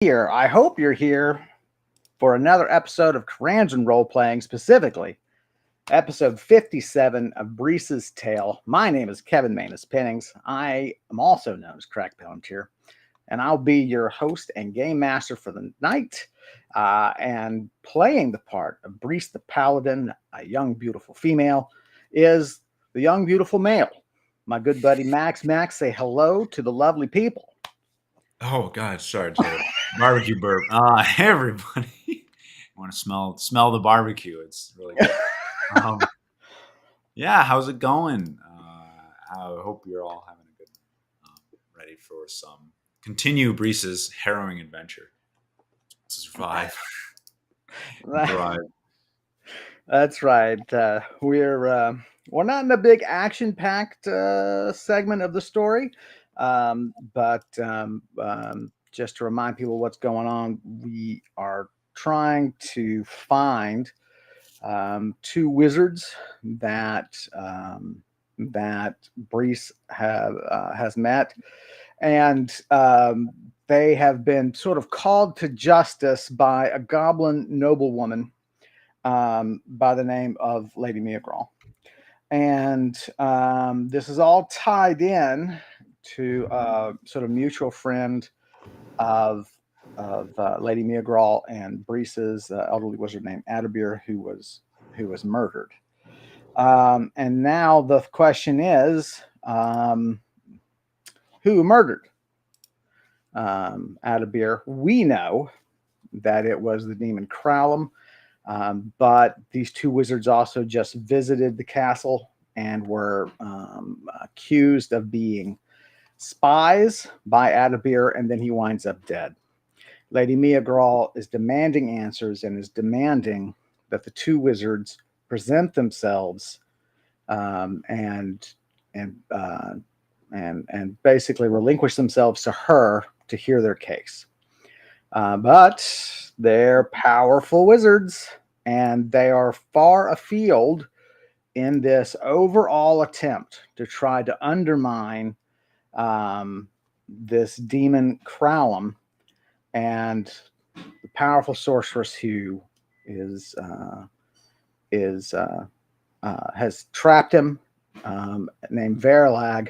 here. I hope you're here for another episode of Karandrin role playing, specifically episode 57 of Brise's Tale. My name is Kevin Manus Pennings. I am also known as Crack Palantir, and I'll be your host and game master for the night. And playing the part of Brise the Paladin, a young, beautiful female, is the young, beautiful male. My good buddy Max. Max, say hello to the lovely people. Oh God, sorry, Jared. Barbecue burp. Hey everybody. Want to smell the barbecue? It's really good. Um, yeah, how's it going? I hope you're all having a good, ready for some continue Brise's harrowing adventure to survive and thrive. That's right. We're not in a big action-packed segment of the story, but just to remind people what's going on, we are trying to find two wizards that Brise has met, and they have been sort of called to justice by a goblin noblewoman by the name of Lady Meagral. And this is all tied in to a sort of mutual friend of Lady Meagral and Brise's elderly wizard named Adabir, who was murdered. And now the question is, who murdered Adabir? We know that it was the demon Crowlum. But these two wizards also just visited the castle and were accused of being spies by Adabir, and then he winds up dead. Lady Meagral is demanding answers and is demanding that the two wizards present themselves and basically relinquish themselves to her to hear their case. But they're powerful wizards, and they are far afield in this overall attempt to try to undermine this demon Crowlum and the powerful sorceress who has trapped him, named Verilag,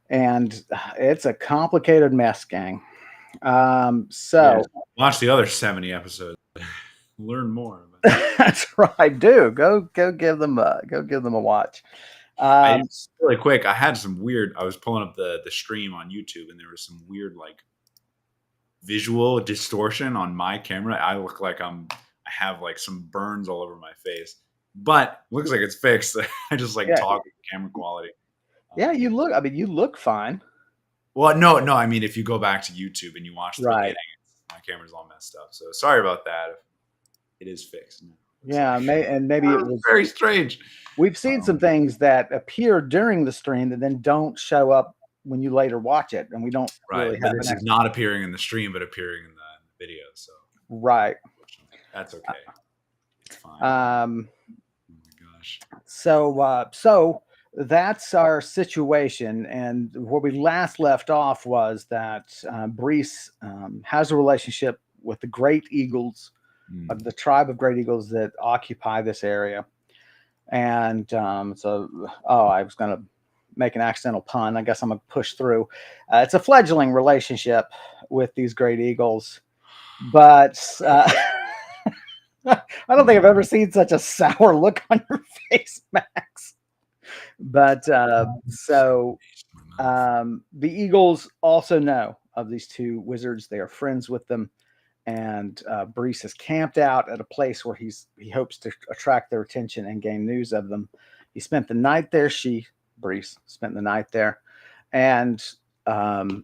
and it's a complicated mess, gang. Watch the other 70 episodes. Learn more. That's right. Do go give them a watch. Really quick, I had some weird. I was pulling up the stream on YouTube, and there was some weird visual distortion on my camera. I look like I have some burns all over my face, but looks like it's fixed. I just talk with camera quality. Yeah, you look fine. Well, no. I mean, if you go back to YouTube and you watch the beginning, my camera's all messed up. So sorry about that. It is fixed. Yeah, maybe it was very strange. We've seen some things that appear during the stream that then don't show up when you later watch it, and we don't really have. This is not appearing in the stream, but appearing in the video. So right, that's okay. It's fine. Oh my gosh. So that's our situation, and where we last left off was that Brise has a relationship with the Great Eagles, of the tribe of Great Eagles that occupy this area. And I was going to make an accidental pun. I guess I'm going to push through. It's a fledgling relationship with these Great Eagles, but I don't think I've ever seen such a sour look on your face, Max. But the Eagles also know of these two wizards. They are friends with them. And Brise is camped out at a place where he hopes to attract their attention and gain news of them. He spent the night there. Brise spent the night there, and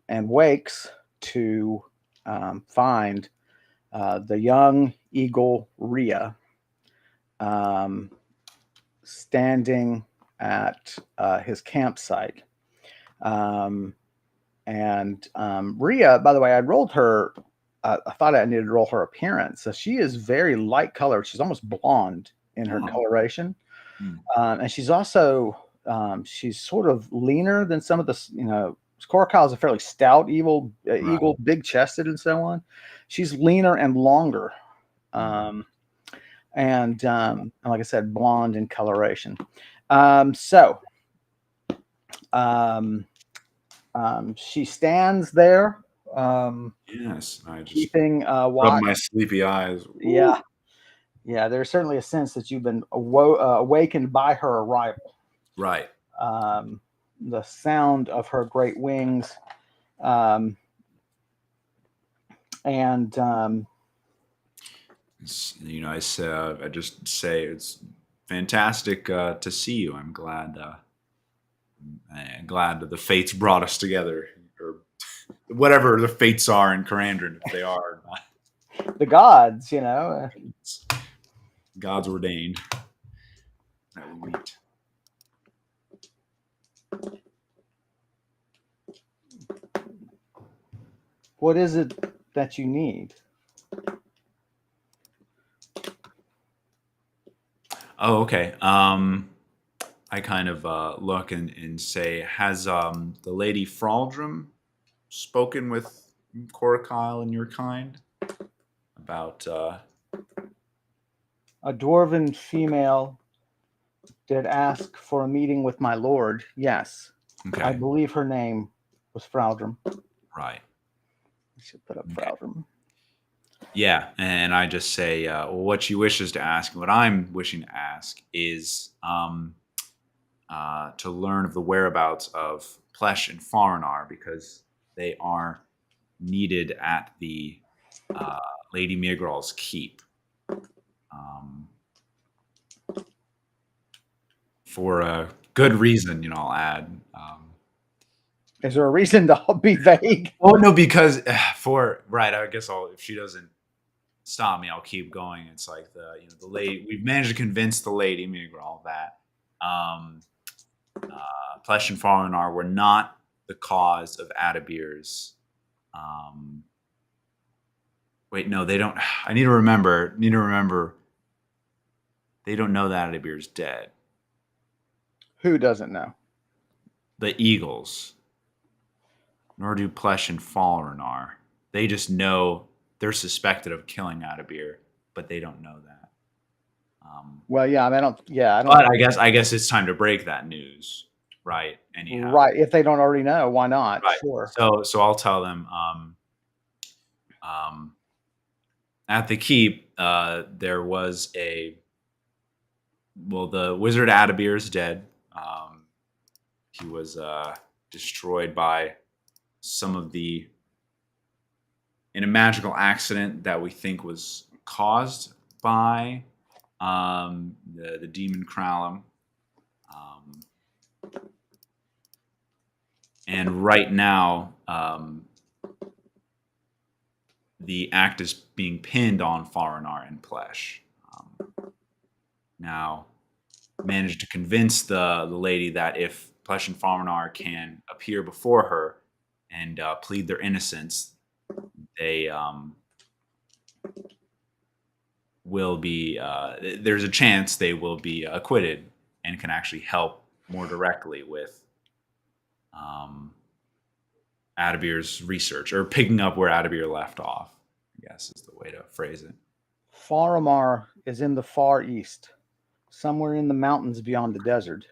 wakes to find the young eagle Rhea standing at his campsite. Rhea, by the way, I rolled her. I thought I needed to roll her appearance. So she is very light colored. She's almost blonde in her coloration. And she's also, she's sort of leaner than some of the, Korokal is a fairly stout eagle, big chested and so on. She's leaner and longer, and like I said, blonde in coloration. She stands there. Yes, I just Keeping rub watch. my sleepy eyes. Yeah, yeah. There's certainly a sense that you've been awakened by her arrival. Right. The sound of her great wings, and I just say it's fantastic to see you. I'm glad. Glad that the fates brought us together, or whatever the fates are in Karandrin, if they are or not. The gods, It's God's ordained that we meet. What is it that you need? Oh, okay. I kind of look and say, has the Lady Fraldrum spoken with Korokal and your kind about? A dwarven female did ask for a meeting with my lord. Yes, Okay. I believe her name was Fraldrum. Right. I should put up Fraldrum. Yeah, and I just say, what she wishes to ask, and what I'm wishing to ask is to learn of the whereabouts of Plesh and Farinar, because they are needed at the Lady Migral's keep. For a good reason, I'll add. Is there a reason to be vague? Oh no, because I guess if she doesn't stop me, I'll keep going. It's like the lady. We've managed to convince the Lady Migral that Plesh and Farinar were not the cause of Adabir's. Wait, no, they don't. I need to remember. They don't know that Adabir's dead. Who doesn't know? The Eagles. Nor do Plesh and Farinar. They just know they're suspected of killing Adabir, but they don't know that. Well, yeah, I don't. Yeah, I don't. But I guess it's time to break that news, right? Anyhow, right. If they don't already know, why not? right. Sure. So I'll tell them. At the keep, there was the wizard Adabir is dead. He was destroyed by in a magical accident that we think was caused by the demon Kralum. And right now, the act is being pinned on Farinar and Plesh. Now, managed to convince the lady that if Plesh and Farinar can appear before her and plead their innocence, they will be. There's a chance they will be acquitted and can actually help more directly with Adabir's research, or picking up where Adabir left off, I guess is the way to phrase it. Faramar is in the far east, somewhere in the mountains beyond the desert.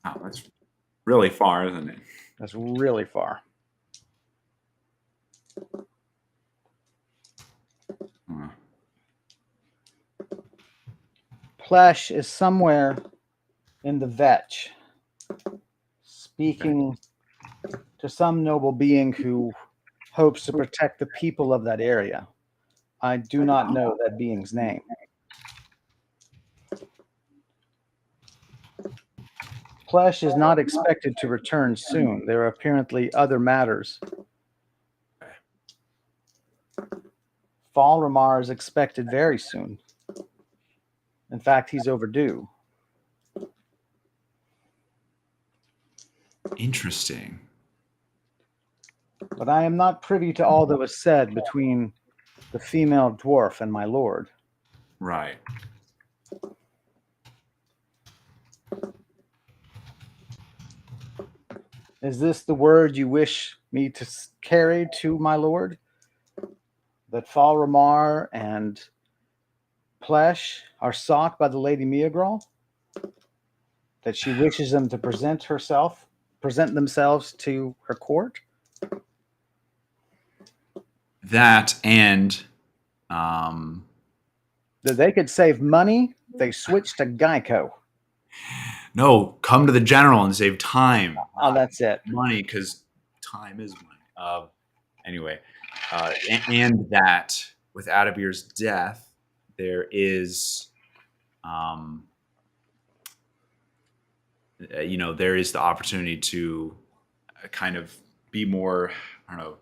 Wow, that's really far, isn't it? That's really far. Plesh is somewhere in the Vetch, speaking to some noble being who hopes to protect the people of that area. I do not know that being's name. Plesh is not expected to return soon. There are apparently other matters. Falramar is expected very soon. In fact, he's overdue. Interesting. But I am not privy to all that was said between the female dwarf and my lord. Right. Is this the word you wish me to carry to my lord? That Falramar and Plesh are sought by the Lady Meagral? That she wishes them to present themselves to her court? That and um, That they could save money, they switched to Geico. no, come to the general and save time, Oh, that's it. money, because time is money. Anyway, and that with Adabir's death, there is, there is the opportunity to kind of be more, I don't know.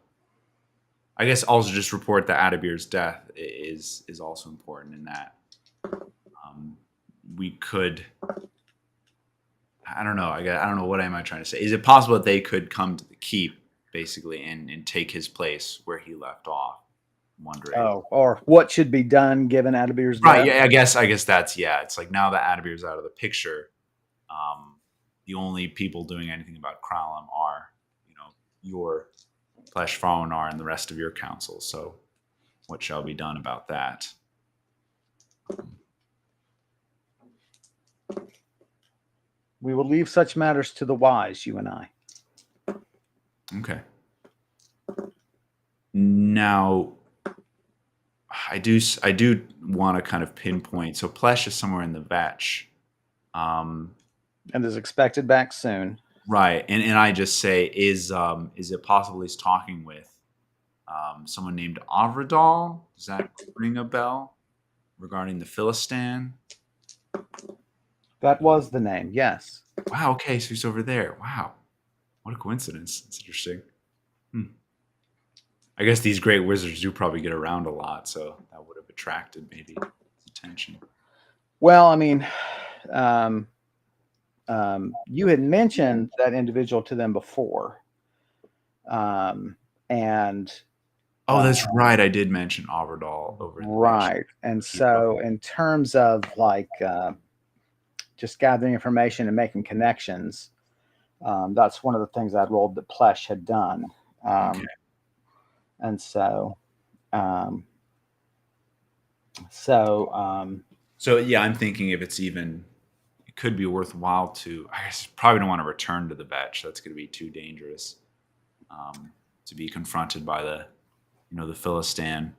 I guess also just report that Adabir's death is also important in that we could. I don't know. I don't know, what am I trying to say? Is it possible that they could come to the keep basically and take his place where he left off? I'm wondering. Oh, or what should be done given Adabir's Right. death? Yeah. I guess that's, yeah. It's like now that Adabir's out of the picture, the only people doing anything about Kralum are, your Flesh Falrenar and the rest of your council. So, what shall be done about that? We will leave such matters to the wise, you and I. Okay. Now, I do want to kind of pinpoint. So Plesh is somewhere in the Vetch. And is expected back soon. Right. And I just say, is it possible he's talking with someone named Avradal? Does that ring a bell regarding the Philistine? That was the name, yes. Wow. Okay. So he's over there. Wow. What a coincidence. That's interesting. I guess these great wizards do probably get around a lot, so that would have attracted maybe attention. Well, I mean, you had mentioned that individual to them before. And oh, that's right. I did mention Averdal over there. Right. And so in terms of like just gathering information and making connections, that's one of the things I rolled that Plesh had done. Okay. And so yeah, I'm thinking if it's even, it could be worthwhile to, I guess probably don't want to return to the Vetch. That's going to be too dangerous to be confronted by the Philistine.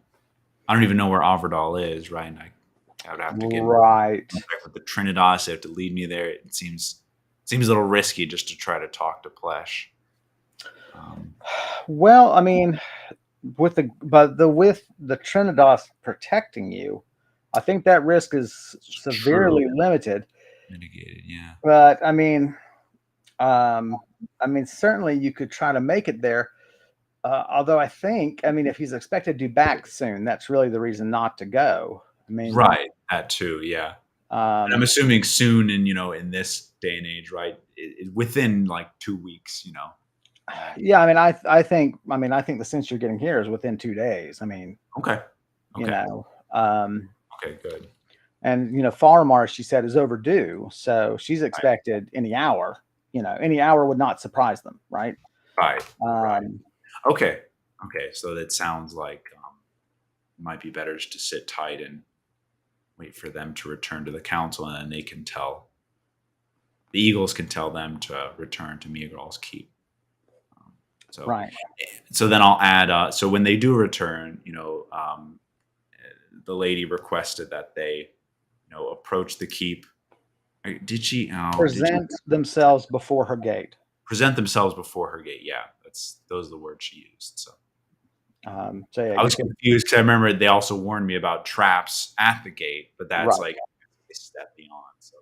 I don't even know where Averdal is, right? And I would have to get right with the Trinidas. They have to lead me there. It seems a little risky just to try to talk to Plesh. Well, I mean, with the Trinidas protecting you, I think that risk is severely limited. Mitigated, yeah. But I mean, certainly you could try to make it there. Although I think, if he's expected to be back soon, that's really the reason not to go. Right, that too, yeah. And I'm assuming soon, in this day and age, right? Within like 2 weeks, Yeah, I think the sense you're getting here is within 2 days. Okay. Okay, good. And Farmar, she said, is overdue, so she's expected any hour. Any hour would not surprise them, right? Right. Okay. So that sounds like it might be better just to sit tight and wait for them to return to the council, and then they can tell the Eagles can tell them to return to Meagral's keep. Right. So then I'll add. So when they do return, the lady requested that they, approach the keep. Did she present themselves before her gate? Present themselves before her gate. Yeah, those are the words she used. So, yeah, I was confused because I remember they also warned me about traps at the gate, but that's like a step beyond. So,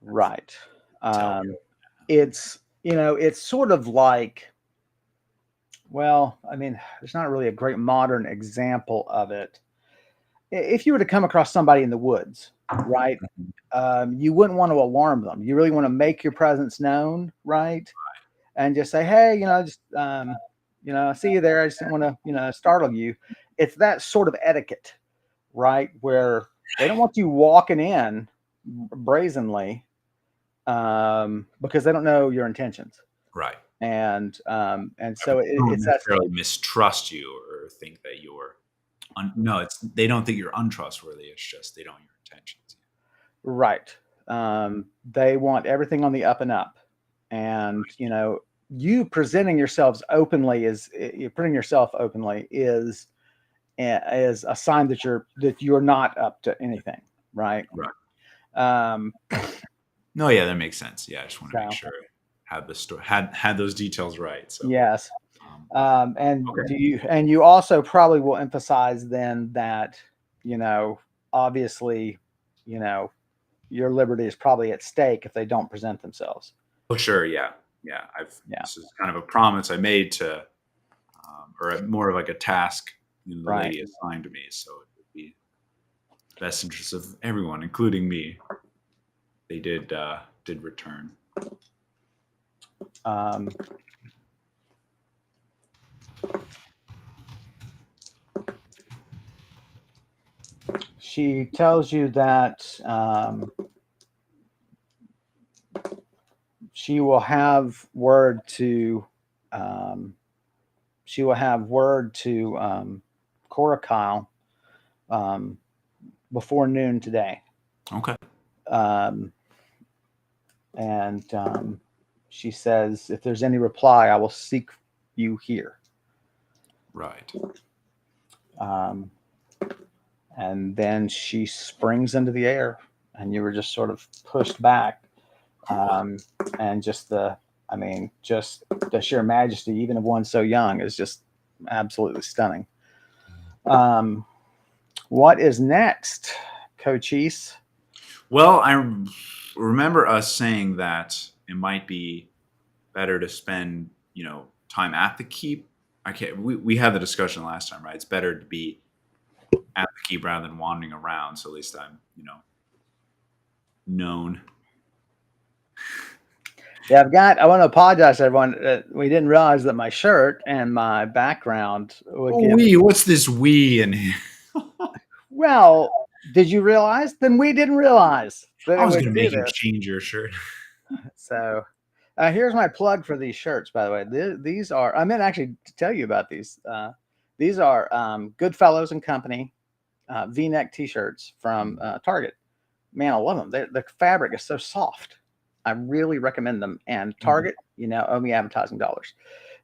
right. It's it's sort of like, well, there's not really a great modern example of it. If you were to come across somebody in the woods, right, you wouldn't want to alarm them. You really want to make your presence known, right? And just say, hey, I see you there. I just didn't want to, startle you. It's that sort of etiquette, right? Where they don't want you walking in brazenly because they don't know your intentions. Right. and But so they don't it's that necessarily mistrust you or think that you're no, they don't think you're untrustworthy. It's just they don't know your intentions. right. They want everything on the up and up, and you presenting yourselves openly is you putting yourself openly is a sign that you're not up to anything, right? Right. Um, No, yeah, that makes sense. Yeah, I just want to make so sure I had the story had those details right. So, yes, um, and okay, you also probably will emphasize then that obviously you know your liberty is probably at stake if they don't present themselves. oh sure, yeah, yeah. Yeah, This is kind of a promise I made to, or more of like a task the right. lady assigned to me. So it would be best interest of everyone, including me. They did return. Um, she tells you that she will have word to um, Cora Kyle before noon today. Okay, Um, and she says, if there's any reply, I will seek you here. right. Um, and then she springs into the air, and you were just sort of pushed back. Um, and just just the sheer majesty, even of one so young, is just absolutely stunning. What is next, Cochise? Well, I remember us saying that it might be better to spend, time at the keep. I can't. We had the discussion last time, right? It's better to be at the keep rather than wandering around. So at least I'm, known. Yeah, I want to apologize to everyone. We didn't realize that my shirt and my background would Oh, give. what's this we in here? Well, did you realize? Then we didn't realize that I it was would gonna do make you this. change your shirt. So, here's my plug for these shirts. By the way, these are. I meant actually to tell you about these. These are Goodfellows and Company V-neck T-shirts from Target. Man, I love them. The fabric is so soft. I really recommend them. And Target, owe me advertising dollars.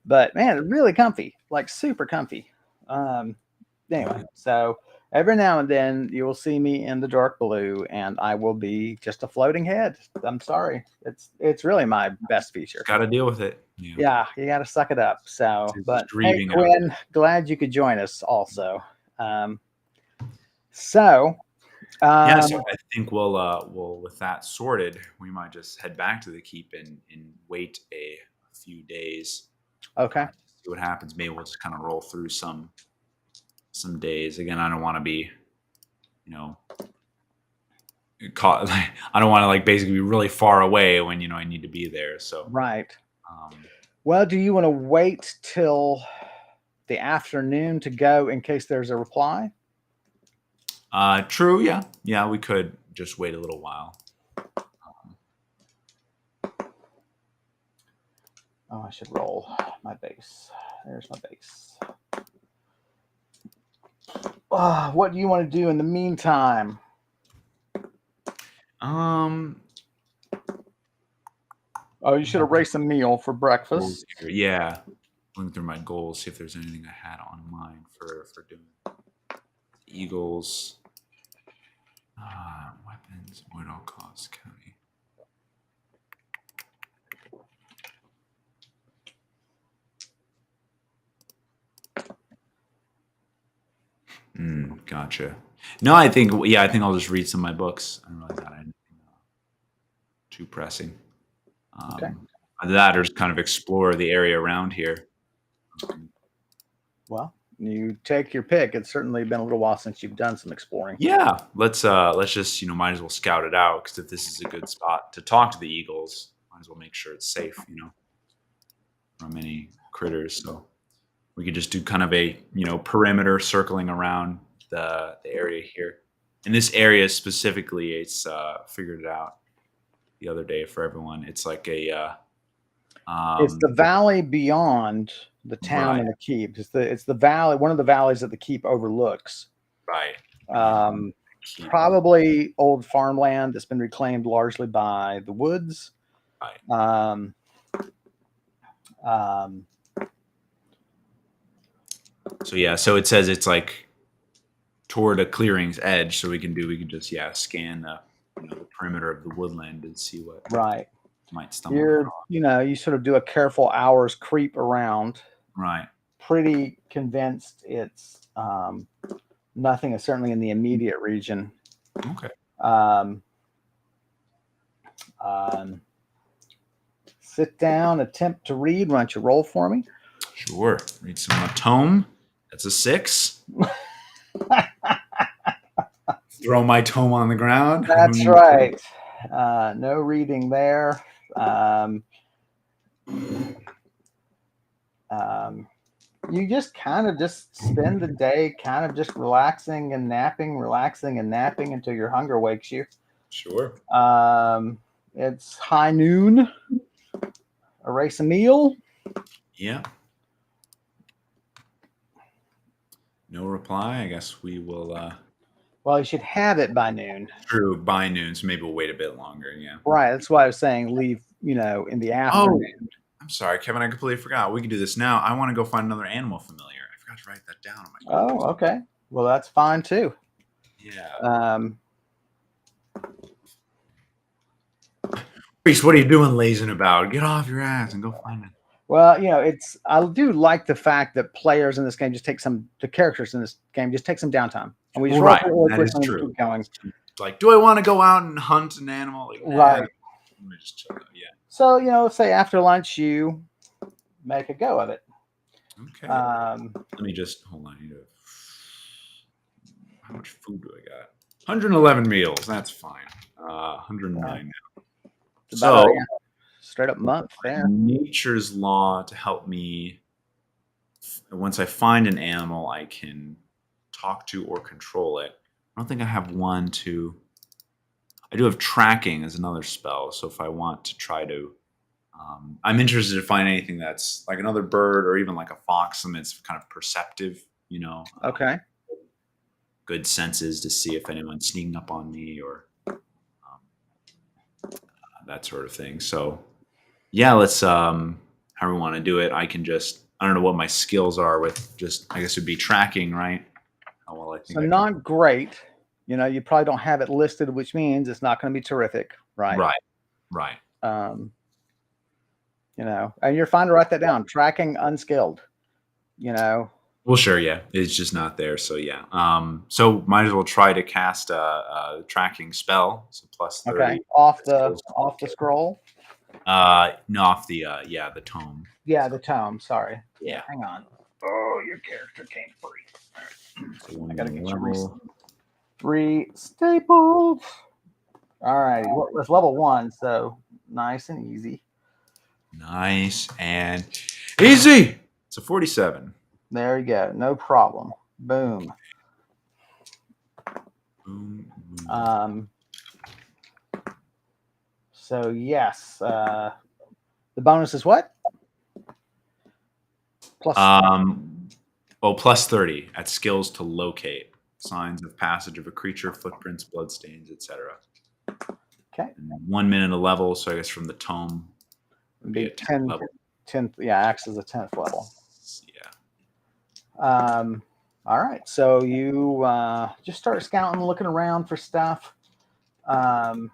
But man, it's really comfy, like super comfy. Anyway, so every now and then you will see me in the dark blue, and I will be just a floating head. I'm sorry, it's really my best feature. Got to deal with it. Yeah, Yeah, you got to suck it up. So, it's but just hey, grieving out Gwen, glad you could join us. Also, um, so Yeah, um, so I think we'll with that sorted, we might just head back to the keep and wait a few days okay, to see what happens. Maybe we'll just kind of roll through some days. Again, I don't want to be, you know, caught. I don't want to basically be really far away when I need to be there. So, right. um, Well, do you want to wait till the afternoon to go in case there's a reply? true. Yeah, yeah, we could just wait a little while. Oh, I should roll my base. There's my base. What do you want to do in the meantime? Um, Oh, you should erase a meal for goals breakfast. here. Yeah, looking through my goals, see if there's anything I had on mind for doing Eagles. Weapons, avoid all costs, county. Gotcha. No, I think I'll just read some of my books. I don't realize that I had anything too pressing. Okay. Either that or just kind of explore the area around here. Well, you take your pick. It's certainly been a little while since you've done some exploring. Yeah, let's just might as well scout it out because if this is a good spot to talk to the Eagles, might as well make sure it's safe, from any critters. So we could just do kind of a perimeter circling around the area here. In this area specifically, it's figured it out the other day for everyone. It's like a It's the valley beyond the town Right. and the keep. It's the valley, one of the valleys that the keep overlooks. Right. Keep. Probably old farmland that's been reclaimed largely by the woods. Right. So yeah, so it says it's like toward a clearing's edge, so we can just scan the perimeter of the woodland and see what Right. might stumble across. You sort of do a careful hour's creep around. Right. Pretty convinced it's nothing is certainly in the immediate region. Okay. Sit down, attempt to read. Why don't you roll for me? Sure. Read some tome. That's a 6. Throw my tome on the ground. That's right. No reading there. You just kind of just spend the day kind of just relaxing and napping until your hunger wakes you. Sure. It's high noon. Erase a meal. Yeah. No reply. I guess we will. Well, you should have it by noon. True, by noon, so maybe we'll wait a bit longer. Yeah. Right. That's why I was saying leave, in the afternoon. Oh, I'm sorry, Kevin. I completely forgot. We can do this now. I want to go find another animal familiar. I forgot to write that down on my phone. Oh, okay. Well, that's fine too. Yeah. Reese, what are you doing lazing about? Get off your ass and go find it. Well, I do like the fact that players in this game the characters in this game just take some downtime. And we just right. That is true. Keep going. Like, do I want to go out and hunt an animal? Like, right. Let me just chill out. Yeah. So, say after lunch, you make a go of it. Okay. Let me just hold on. How much food do I got? 111 meals. That's fine. 109 now. So, straight up month there. Nature's law to help me. Once I find an animal, I can talk to or control it. I don't think I have one to. I do have tracking as another spell. So if I want to try to, I'm interested to find anything that's like another bird or even like a fox, something that's kind of perceptive. Okay. Good senses to see if anyone's sneaking up on me or that sort of thing. So yeah, let's however we want to do it. I don't know what my skills are with I guess it'd be tracking, right? How well I think. So not great. You probably don't have it listed, which means it's not going to be terrific, right? Right. And you're fine to write that down. Tracking unskilled. Well, sure, yeah. It's just not there, so yeah. So might as well try to cast a tracking spell. So plus 30. Okay. Off the scroll. No, off the the tome. Yeah, the tome. Sorry. Yeah. Hang on. Oh, your character came free. Right. So I gotta get you 3 staples. All right. It's level 1, so nice and easy. Nice and easy. It's a 47. There you go. No problem. Boom. Boom. So yes, the bonus is what? Plus 30 at skills to locate signs of passage of a creature, footprints, bloodstains, etc. Okay. And 1 minute a level, so I guess from the tome would be 10 level. 10th, acts as a 10th level. Yeah. All right. So you just start scouting, looking around for stuff. Not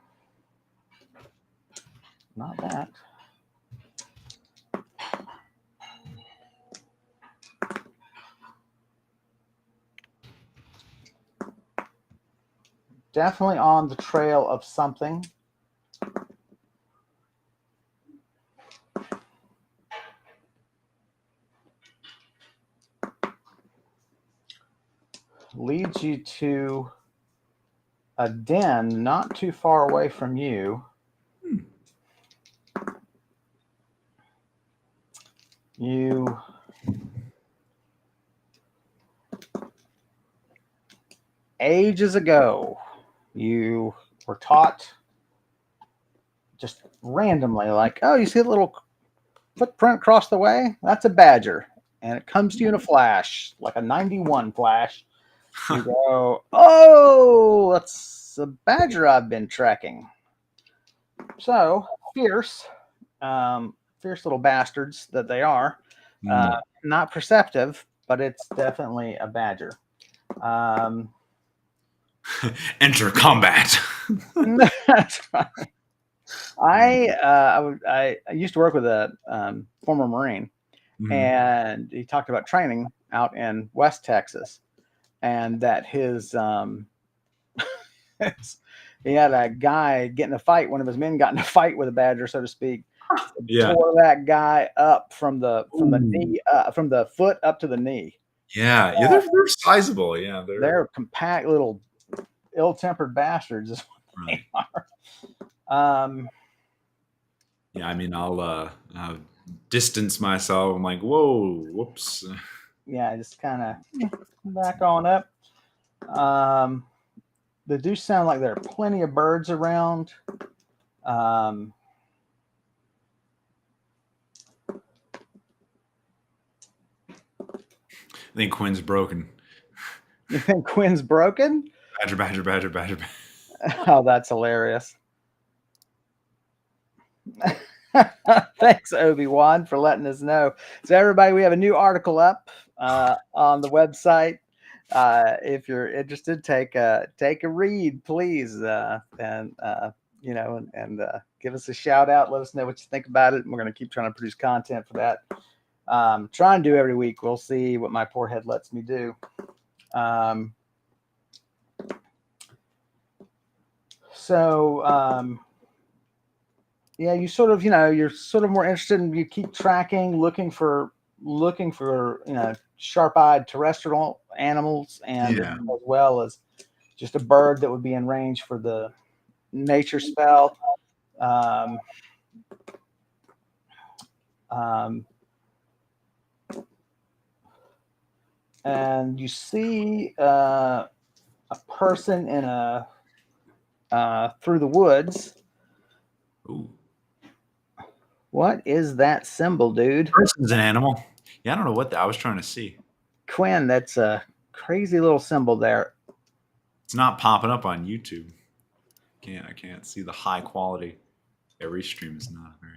that. Definitely on the trail of something. Leads you to a den not too far away from you. You ages ago, you were taught just randomly, like, oh, you see a little footprint across the way, that's a badger. And it comes to you in a flash, like a 91 flash. You go, oh, that's a badger I've been tracking. So fierce, fierce little bastards that they are. Not perceptive, but it's definitely a badger. Enter combat. That's right. I used to work with a former Marine, and he talked about training out in West Texas, and that his he had a guy get in a fight. One of his men got in a fight with a badger, so to speak. Yeah. Tore that guy up from the knee, from the foot up to the knee. Yeah, they're sizable. Yeah, they're compact little ill-tempered bastards. Is what they are. Yeah, I mean, I'll distance myself. I'm like, whoa, whoops. Yeah, just kind of back on up. They do sound like there are plenty of birds around. I think Quinn's broken. You think Quinn's broken? Badger. Oh, that's hilarious. Thanks, Obi-Wan, for letting us know. So, everybody, we have a new article up on the website. If you're interested, take a read, please, and give us a shout out. Let us know what you think about it. And we're going to keep trying to produce content for that. Try and do every week. We'll see what my poor head lets me do. Yeah, you sort of, you're sort of more interested in, you keep tracking, looking for, sharp-eyed terrestrial animals, and as well as just a bird that would be in range for the nature spell. And you see a person in through the woods. Ooh. What is that symbol, dude? Person's an animal. Yeah, I don't know what I was trying to see. Quinn, that's a crazy little symbol there. It's not popping up on YouTube. I can't see the high quality. Every stream is not very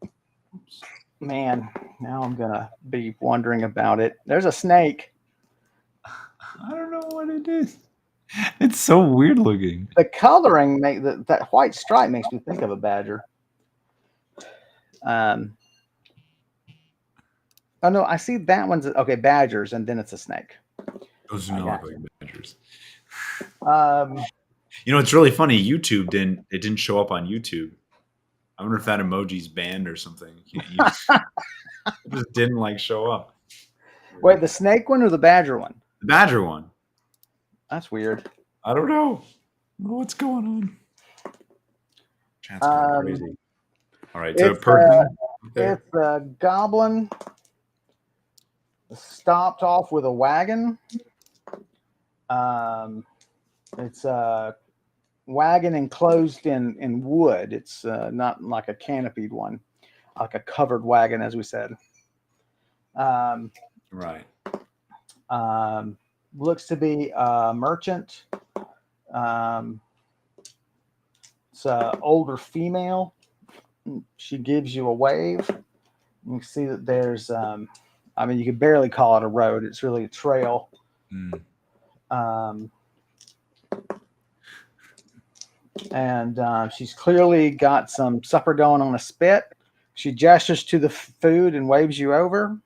good. Oops. Man, now I'm gonna be wondering about it. There's a snake. I don't know what it is. It's so weird looking. The coloring, that white stripe makes me think of a badger. Oh no, I see that one's okay. Badgers, and then it's a snake. Those do not look like badgers. You know, it's really funny. YouTube didn't show up on YouTube. I wonder if that emoji's banned or something. It just didn't show up. Wait, the snake one or the badger one? The badger one. That's weird. I don't know. What's going on? Chat's crazy. All right, so it's a goblin stopped off with a wagon. It's a wagon enclosed in wood. It's not like a canopied one, like a covered wagon, as we said. Right. Looks to be a merchant. It's an older female. She gives you a wave. You can see that there's, you could barely call it a road. It's really a trail. And she's clearly got some supper going on a spit. She gestures to the food and waves you over.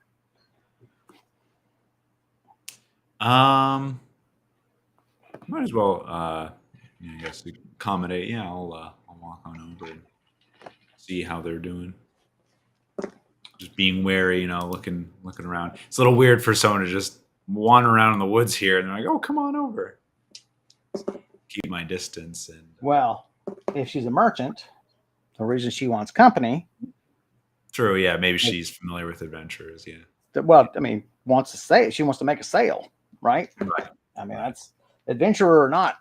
Might as well, I guess, accommodate. Yeah, I'll walk on over and see how they're doing. Just being wary, looking around. It's a little weird for someone to just wander around in the woods here, and they're like, "Oh, come on over." Keep my distance. And well, if she's a merchant, the reason she wants company. True. Yeah, maybe she's familiar with adventurers. Yeah. Well, wants to say she wants to make a sale, right? Right. That's adventurer or not,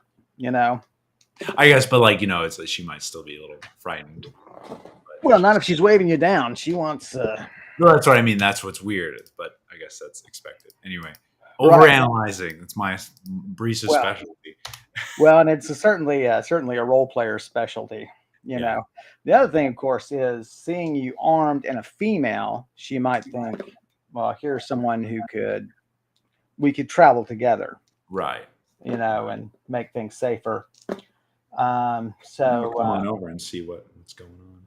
I guess, but it's like she might still be a little frightened. But Well, not if she's waving you down. She wants. No, that's what I mean. That's what's weird, but I guess that's expected. Anyway, Right. overanalyzing. That's my Brise's Well, specialty. well, and it's certainly a role player specialty. You Yeah. know, the other thing, of course, is seeing you armed and a female. She might think, well, here's someone we could travel together. Right. You know, and make things safer. I'll So come on over and see what's going on.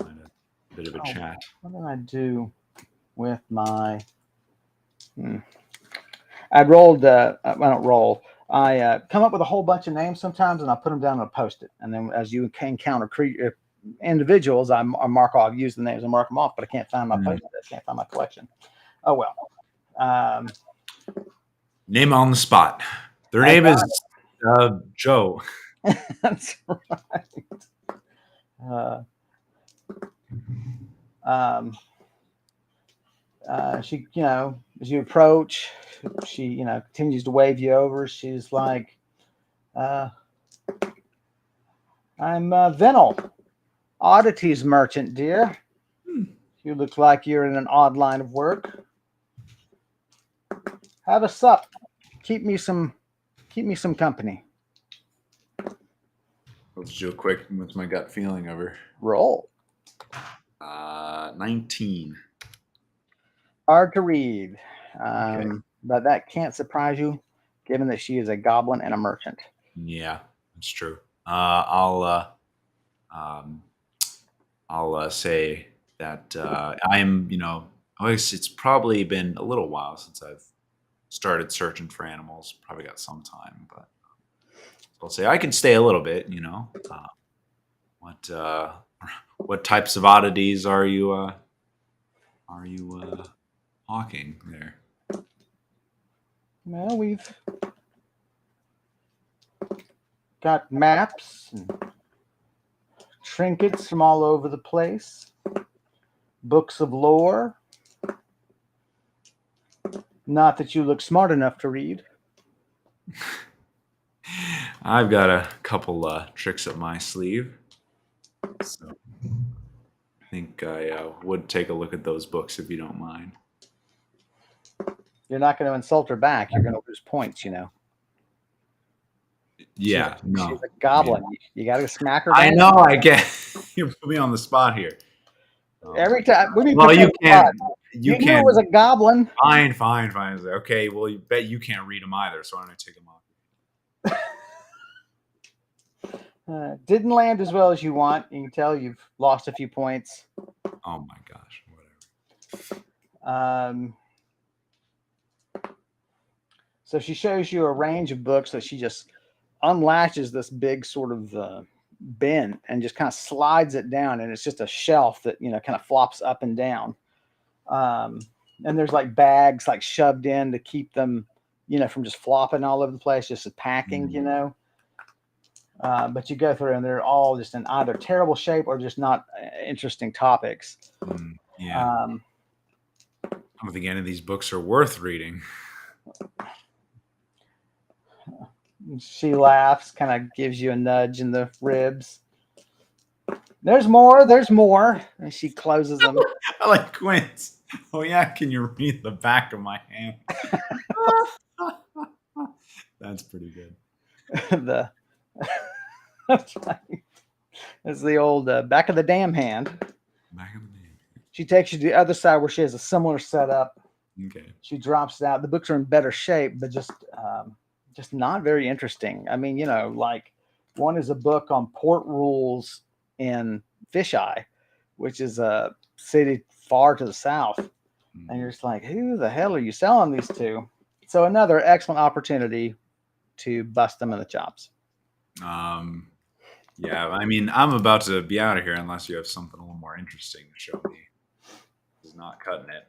Might have a bit of a chat. what did I do with my? I rolled. I don't roll. I come up with a whole bunch of names sometimes, and I put them down on a post-it. And then, as you can encounter individuals, I mark off. Use the names and mark them off, but I can't find my post-it. I can't find my collection. Oh well. Name on the spot. Their name is Joe. That's right. She, as you approach, she, continues to wave you over. She's like, I'm Venel, oddities merchant, dear. You look like you're in an odd line of work. Have a sup. Keep me some company. Let's do a quick. What's my gut feeling of her? Roll. 19. Hard to read, Okay. but that can't surprise you, given that she is a goblin and a merchant. Yeah, that's true. I'll say that I'm. It's probably been a little while since I've started searching for animals. Probably got some time, but I'll say I can stay a little bit. What types of oddities are you hawking there? Well, we've got maps and trinkets from all over the place, books of lore. Not that you look smart enough to read. I've got a couple tricks up my sleeve, so I think I would take a look at those books if you don't mind. You're not going to insult her back. You're going to lose points, Yeah, She's no. a goblin. You got to smack her back. I know. I get you put me on the spot here. Every time. Well, you can't. You knew it was a goblin. Fine. Okay. Well, you bet you can't read them either. So I'm going to take them off. Didn't land as well as you want. You can tell you've lost a few points. Oh my gosh! Whatever. So she shows you a range of books that she just unlatches this big sort of bin and just kind of slides it down, and it's just a shelf that kind of flops up and down. And there's like bags like shoved in to keep them, from just flopping all over the place, just as packing, But you go through and they're all just in either terrible shape or just not interesting topics. Yeah. I don't think any of these books are worth reading. She laughs, kind of gives you a nudge in the ribs. There's more. And she closes them. I like Quince. Oh yeah, can you read the back of my hand? That's pretty good. That's right. It's the old back of the damn hand. Back of the damn hand. She takes you to the other side where she has a similar setup. Okay. She drops it out. The books are in better shape, but just not very interesting. I mean, like one is a book on port rules in Fisheye, which is a city far to the south. And you're just like, who the hell are you selling these to? So another excellent opportunity to bust them in the chops. Yeah, I mean, I'm about to be out of here unless you have something a little more interesting to show me. This is not cutting it.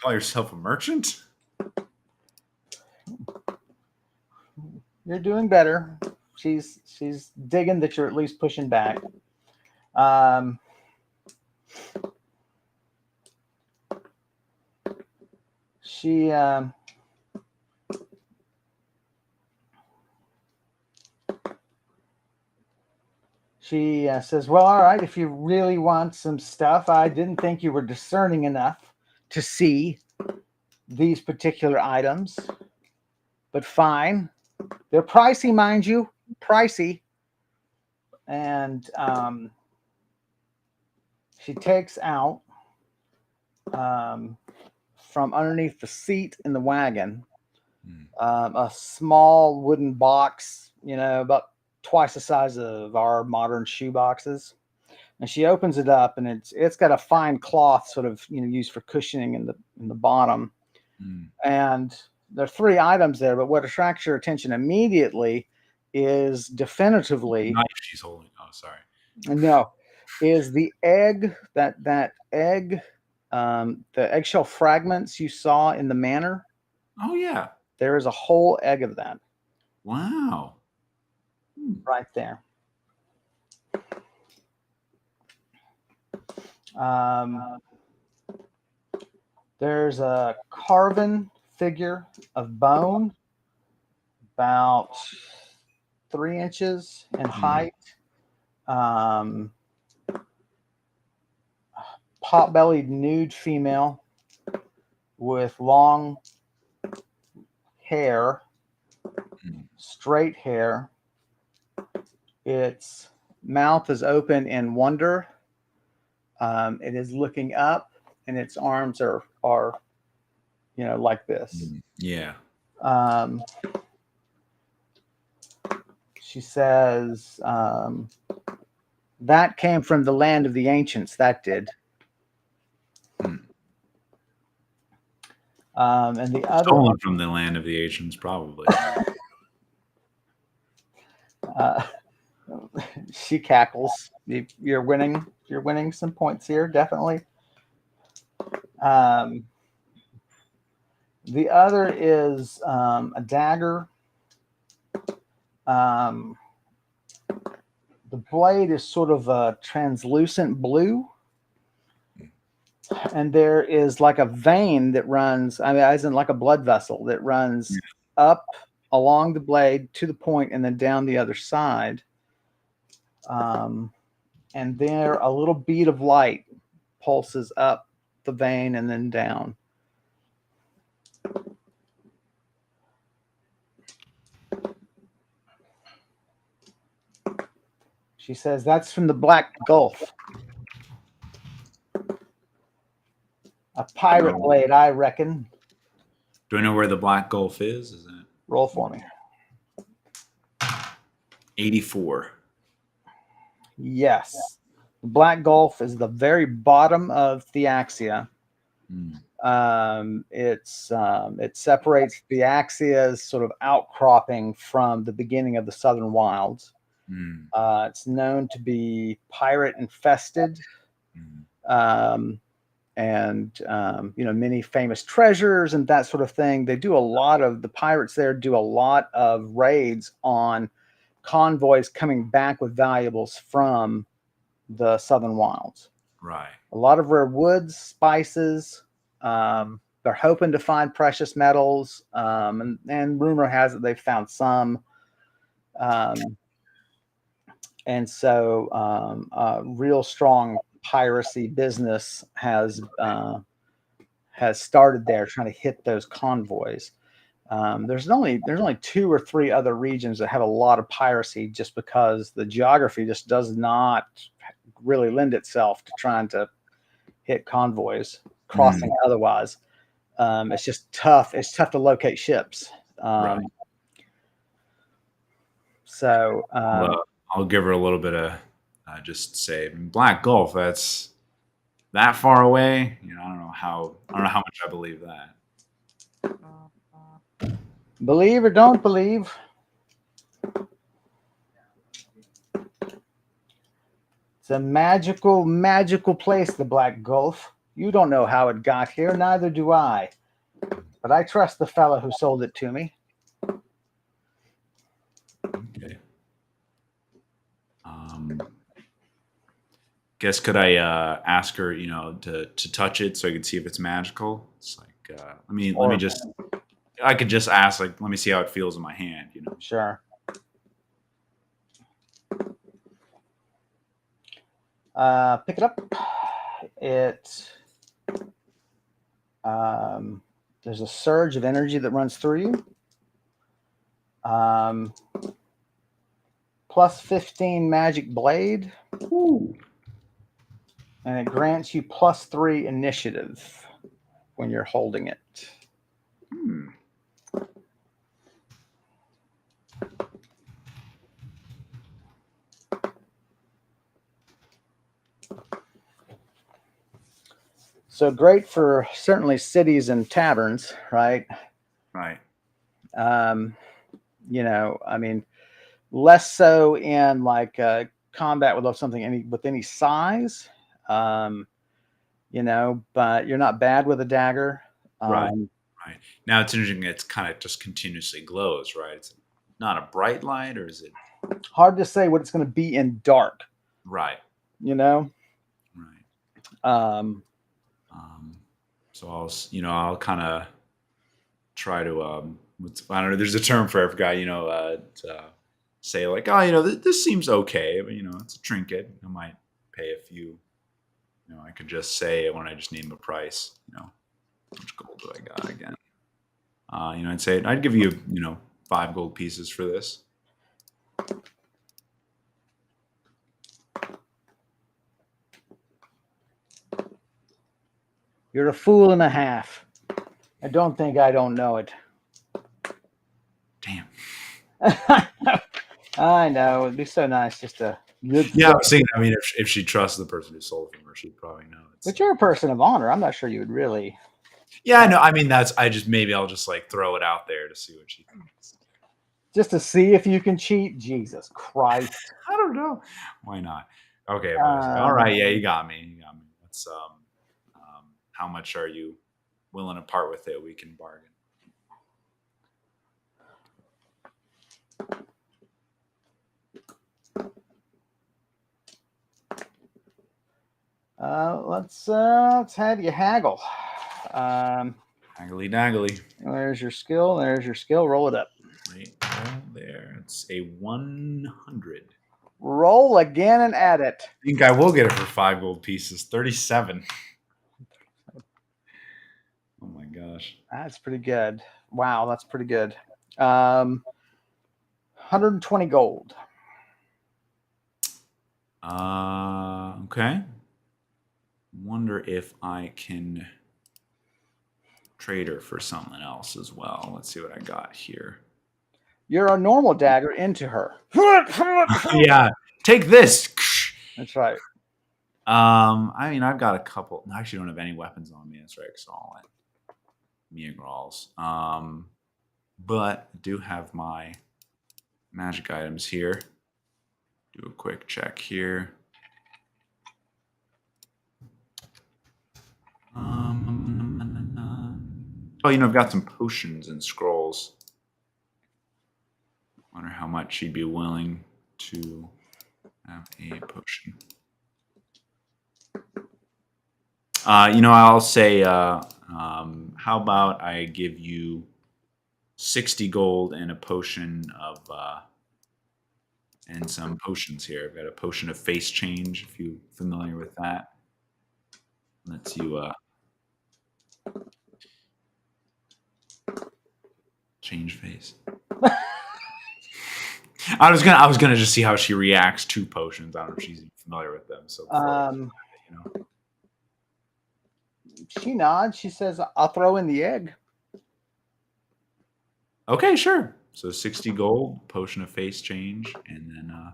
Call yourself a merchant? You're doing better. She's digging that you're at least pushing back. She she says, well, all right, if you really want some stuff, I didn't think you were discerning enough to see these particular items, but fine. They're pricey, mind you, pricey. And she takes out from underneath the seat in the wagon a small wooden box, about twice the size of our modern shoe boxes. And she opens it up, and it's got a fine cloth, sort of used for cushioning in the bottom. And there are 3 items there, but what attracts your attention immediately is definitively knife she's holding. Oh, sorry. No, is the egg that egg, the eggshell fragments you saw in the manor. Oh yeah, there is a whole egg of that. Wow. Right there. There's a carven figure of bone, about 3 inches in height. Pot-bellied nude female with long hair, straight hair. Its mouth is open in wonder. It is looking up, and its arms are like this. Yeah. She says, that came from the land of the ancients. That did. And the other stolen from the land of the ancients, probably. She cackles. You're winning. You're winning some points here, definitely. The other is a dagger. The blade is sort of a translucent blue, and there is like a vein that runs, as in like a blood vessel that runs up along the blade to the point and then down the other side. And there a little bead of light pulses up the vein and then down. She says, that's from the Black Gulf. A pirate blade, I reckon. Do I know where the Black Gulf is? Is it? Roll for me. 84. Yes. The Black Gulf is the very bottom of Theaxia. It separates Theaxia's sort of outcropping from the beginning of the Southern Wilds. It's known to be pirate infested. And many famous treasures and that sort of thing. The pirates there do a lot of raids on convoys coming back with valuables from the Southern Wilds. Right. A lot of rare woods, spices. They're hoping to find precious metals, and rumor has it they've found some. And so real strong piracy business has started there, trying to hit those convoys. There's only 2 or 3 other regions that have a lot of piracy, just because the geography just does not really lend itself to trying to hit convoys crossing otherwise. It's just tough. It's tough to locate ships. Right. So I'll give her a little bit of just say Black Gulf. That's that far away. I don't know how much I believe that. Believe or don't believe. It's a magical, magical place, the Black Gulf. You don't know how it got here, neither do I. But I trust the fellow who sold it to me. Okay. Guess could I ask her, to touch it so I could see if it's magical? It's like, I could just ask, like, let me see how it feels in my hand, Sure. Pick it up. There's a surge of energy that runs through you. Plus 15 magic blade. Ooh. And it grants you plus 3 initiative when you're holding it. So great for certainly cities and taverns, right? Right. You know, I mean, less so in like combat with something with any size. You know, but you're not bad with a dagger. Right. Right. Now it's interesting. It's kind of just continuously glows, right? It's not a bright light, or is it? Hard to say what it's going to be in dark. Right. You know. Right. So I'll kind of try to I don't know. There's a term for it. I forgot. Say like, oh, this seems okay, but it's a trinket. I might pay a few. I could just say it when I just name a price. How much gold do I got again? I'd say I'd give you 5 gold pieces for this. You're a fool and a half. I don't think I don't know it. Damn. I know. It'd be so nice just to. Yeah, I was thinking. I mean, if she trusts the person who sold it from her, she'd probably know. But you're a person of honor. I'm not sure you would really. Yeah, I know. I mean, maybe I'll just like throw it out there to see what she thinks. Just to see if you can cheat. Jesus Christ. I don't know. Why not? Okay. All right. Yeah, you got me. Let's. How much are you willing to part with it? We can bargain. Let's have you haggle. Haggly daggly. There's your skill. There's your skill. Roll it up. Right there. It's a 100. Roll again and add it. I think I will get it for 5 gold pieces. 37. Oh my gosh. That's pretty good. Wow, that's pretty good. 120 gold. Okay. Wonder if I can trade her for something else as well. Let's see what I got here. You're a normal dagger into her. Yeah. Take this. That's right. I mean, I've got a couple. I actually don't have any weapons on me. That's right. Because all at Meagrals. But I do have my magic items here. Do a quick check here. I've got some potions and scrolls. Wonder how much she'd be willing to have a potion. I'll say, how about I give you 60 gold and a potion of, and some potions here. I've got a potion of face change, if you're familiar with that. Lets you change face. I was gonna just see how she reacts to potions. I don't know if she's familiar with them. So she nods. She says, "I'll throw in the egg." Okay, sure. So 60 gold, potion of face change, and then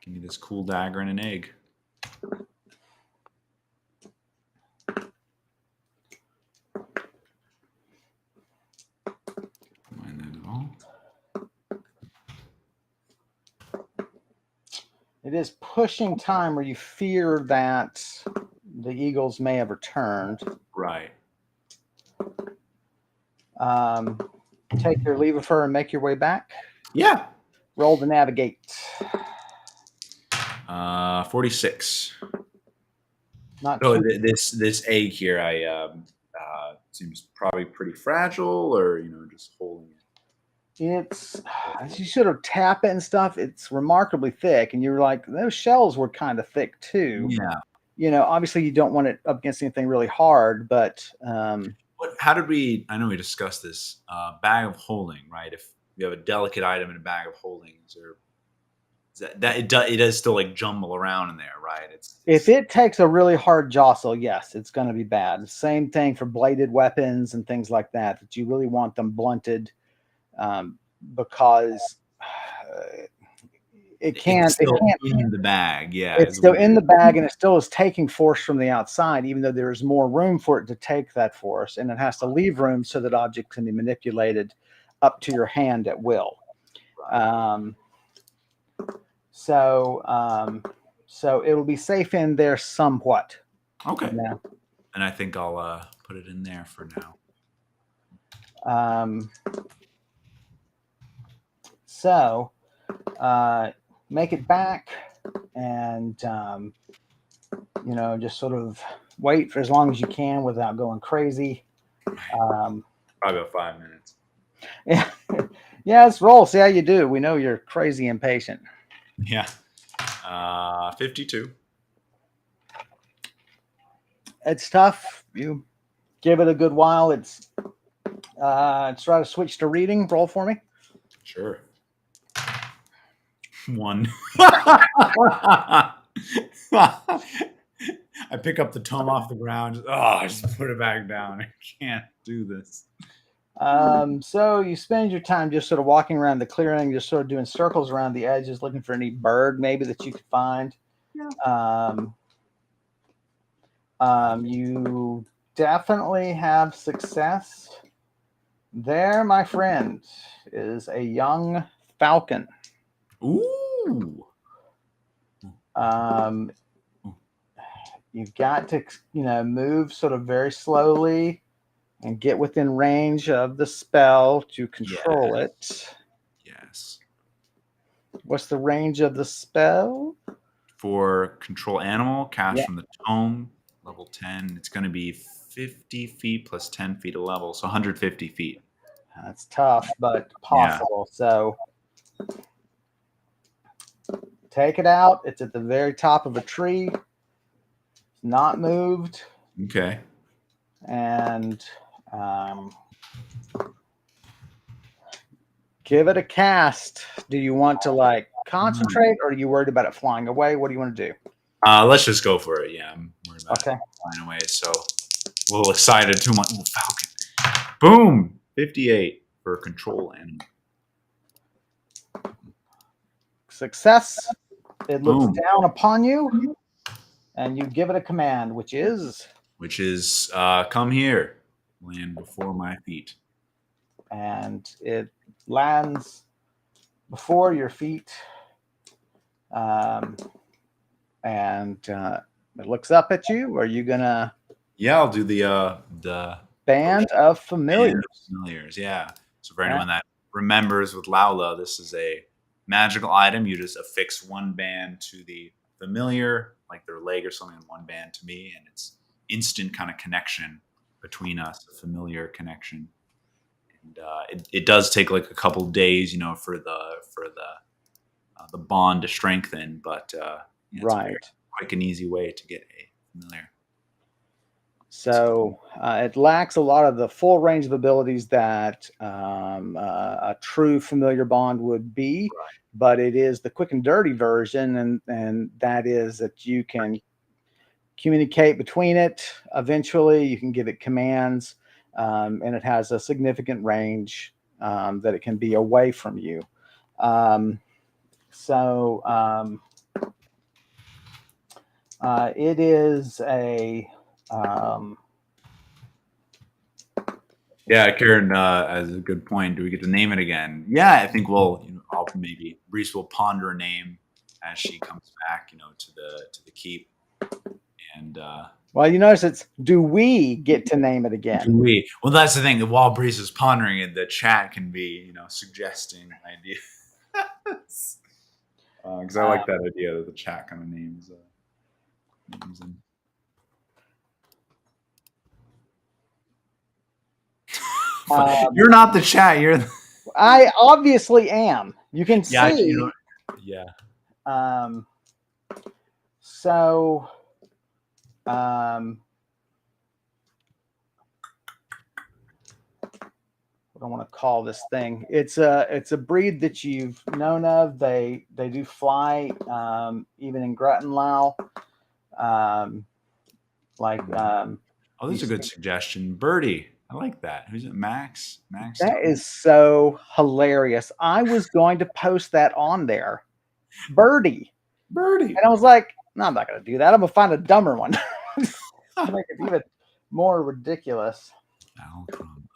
give me this cool dagger and an egg. Mind that at all. It is pushing time where you fear that the eagles may have returned. Right. Take your leave of her and make your way back. Yeah. Roll to navigate. 46. Not so this egg here, seems probably pretty fragile, or just holding it. It's as you sort of tap it and stuff. It's remarkably thick, and you're like, those shells were kind of thick too. Yeah. Obviously you don't want it up against anything really hard, but How did we? I know we discussed this bag of holding, right? If you have a delicate item in a bag of holding, it does still like jumble around in there, right? if it takes a really hard jostle, yes, it's going to be bad. Same thing for bladed weapons and things like that. That you really want them blunted, because it can't. It's It still can't. in the bag, yeah. It's still in the bag, and it still is taking force from the outside, even though there is more room for it to take that force, and it has to leave room so that objects can be manipulated up to your hand at will. Um, so it'll be safe in there somewhat. Okay. Yeah. And I think I'll put it in there for now. So make it back, and just sort of wait for as long as you can without going crazy. Probably about 5 minutes. Yeah, yeah. Let's roll. See how you do. We know you're crazy impatient. Yeah. 52. It's tough. You give it a good while. It's try to switch to reading. Roll for me. Sure. 1. I pick up the tome off the ground. Just put it back down. I can't do this. So you spend your time just sort of walking around the clearing, just sort of doing circles around the edges, looking for any bird maybe that you could find. Yeah. You definitely have success. There, my friend, is a young falcon. Ooh. You've got to, move sort of very slowly and get within range of the spell to control it. Yes. What's the range of the spell? For control animal, cast from the tome, level 10. It's going to be 50 feet plus 10 feet of level, so 150 feet. That's tough, but possible. Yeah. So take it out. It's at the very top of a tree. It's not moved. Okay. And give it a cast. Do you want to concentrate, or are you worried about it flying away? What do you want to do? Let's just go for it. Yeah, I'm worried about it flying away. So a little excited too much. Ooh, falcon. Boom. 58 for control animal. Success. It looks down upon you, and you give it a command, which is come here, land before my feet. And it lands before your feet, and it looks up at you. Are you gonna? Yeah, I'll do the band of familiars. Yeah. So for anyone that remembers with Laula, this is a magical item. You just affix one band to the familiar, like their leg or something, and one band to me, and it's instant kind of connection between us, a familiar connection. And it does take like a couple days, for the bond to strengthen, but it's a very quick and easy way to get a familiar. So it lacks a lot of the full range of abilities that a true familiar bond would be, but it is the quick and dirty version, and that is that you can communicate between it. Eventually, you can give it commands, and it has a significant range that it can be away from you. It is a yeah, Karen has a good point. Do we get to name it again? Yeah, I think maybe Brise will ponder a name as she comes back, to the keep. And well, you notice it's do we get to name it again? Do we? Well, that's the thing. While Brise is pondering it, the chat can be, suggesting ideas. Because I like that idea that the chat kind of names them. You're not the chat. You're I obviously am. You can Yeah, see. yeah. Um, so, um, what do I want to call this thing? It's a breed that you've known of. They do fly even in Gruttenlau. Like Oh, you this is a good see, suggestion. Birdie. I like that. Who's it? Max? Max? that is so hilarious. I was going to post that on there, Birdie, Birdie. and I was like, no, I'm not going to do that. I'm going to find a dumber one to make it even more ridiculous.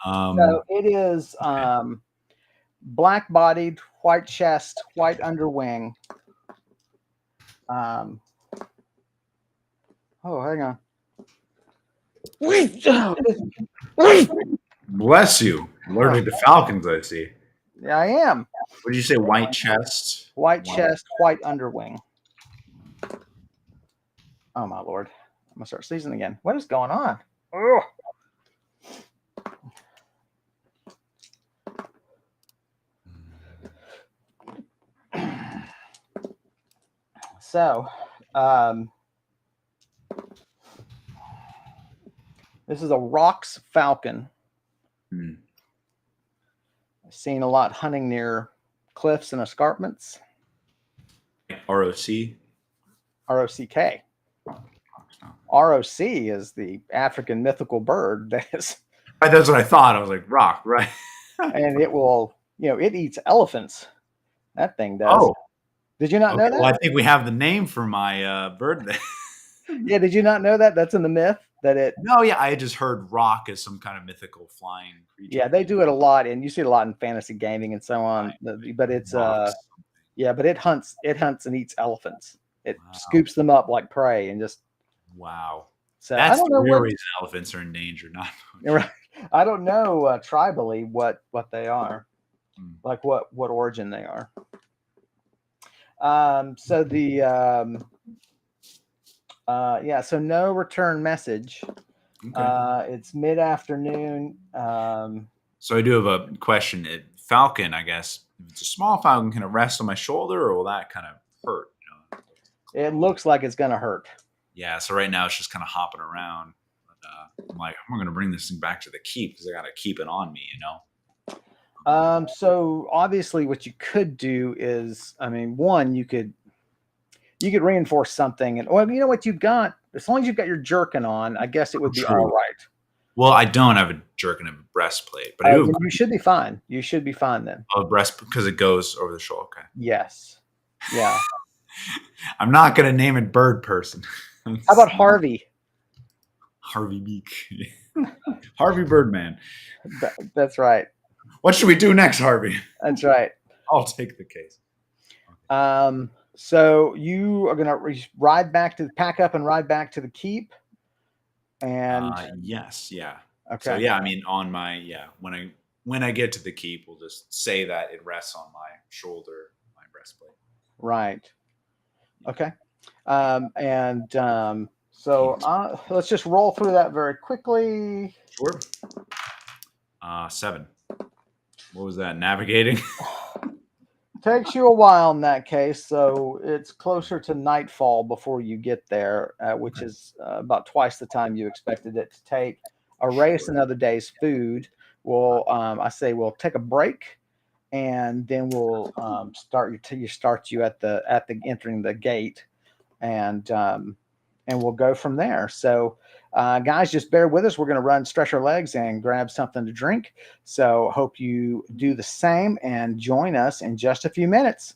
So it is black bodied, white chest, white underwing. Um, oh, hang on. Bless you. Allergic to falcons, I see. Yeah, I am. What did you say? White chest? White chest, white underwing. Oh my lord. I'm gonna start sneezing again. What is going on? Ugh. So, this is a Rox falcon. Hmm. I've seen a lot hunting near cliffs and escarpments. ROC? ROCK. ROC is the African mythical bird that is, Right, that's what I thought. I was like, rock, right? and it will, it eats elephants. That thing does. Oh, Did you not okay. know that? Well, I think we have the name for my bird then. Yeah, did you not know that? That's in the myth that it. No, yeah, I just heard rock as some kind of mythical flying creature. Yeah, they do it a lot, and you see it a lot in fantasy gaming and so on. But it's yeah, but it hunts and eats elephants. It scoops them up like prey and just. Wow. So I That's don't the know real what. reason elephants are endangered, not Right. I don't know tribally what they are, Hmm. like what origin they are. So the yeah, so no return message. Okay. It's mid-afternoon. So I do have a question. Falcon, I guess, if it's a small falcon, can it rest on my shoulder, or will that kind of hurt? It looks like it's gonna hurt. Yeah. So right now it's just kind of hopping around. But, I'm like, I'm going to bring this thing back to the keep because I got to keep it on me, So obviously, what you could do is, I mean, one, you could reinforce something, and well, you know what you've got. As long as you've got your jerkin on, I guess it would be all True. right. Well, I don't have a jerkin of a breastplate, but I do have You should be fine. You should be fine then. a breast because it goes over the shoulder. Okay. Yes. Yeah. I'm not going to name it Bird Person. How about Harvey? Harvey Meek. Harvey Birdman. That's right. What should we do next, Harvey? That's right. I'll take the case. So you are gonna pack up and ride back to the keep, and Yes, yeah. okay. So yeah, I mean, on my when I get to the keep, we'll just say that it rests on my shoulder, my breastplate. Right. Okay. So let's just roll through that very quickly. Sure. 7. What was that? Navigating. Takes you a while in that case, so it's closer to nightfall before you get there, which is about twice the time you expected it to take. A race another day's food. We'll take a break, and then we'll start you at the entering the gate, and we'll go from there. So, guys, just bear with us. We're going to stretch our legs and grab something to drink. So, hope you do the same and join us in just a few minutes.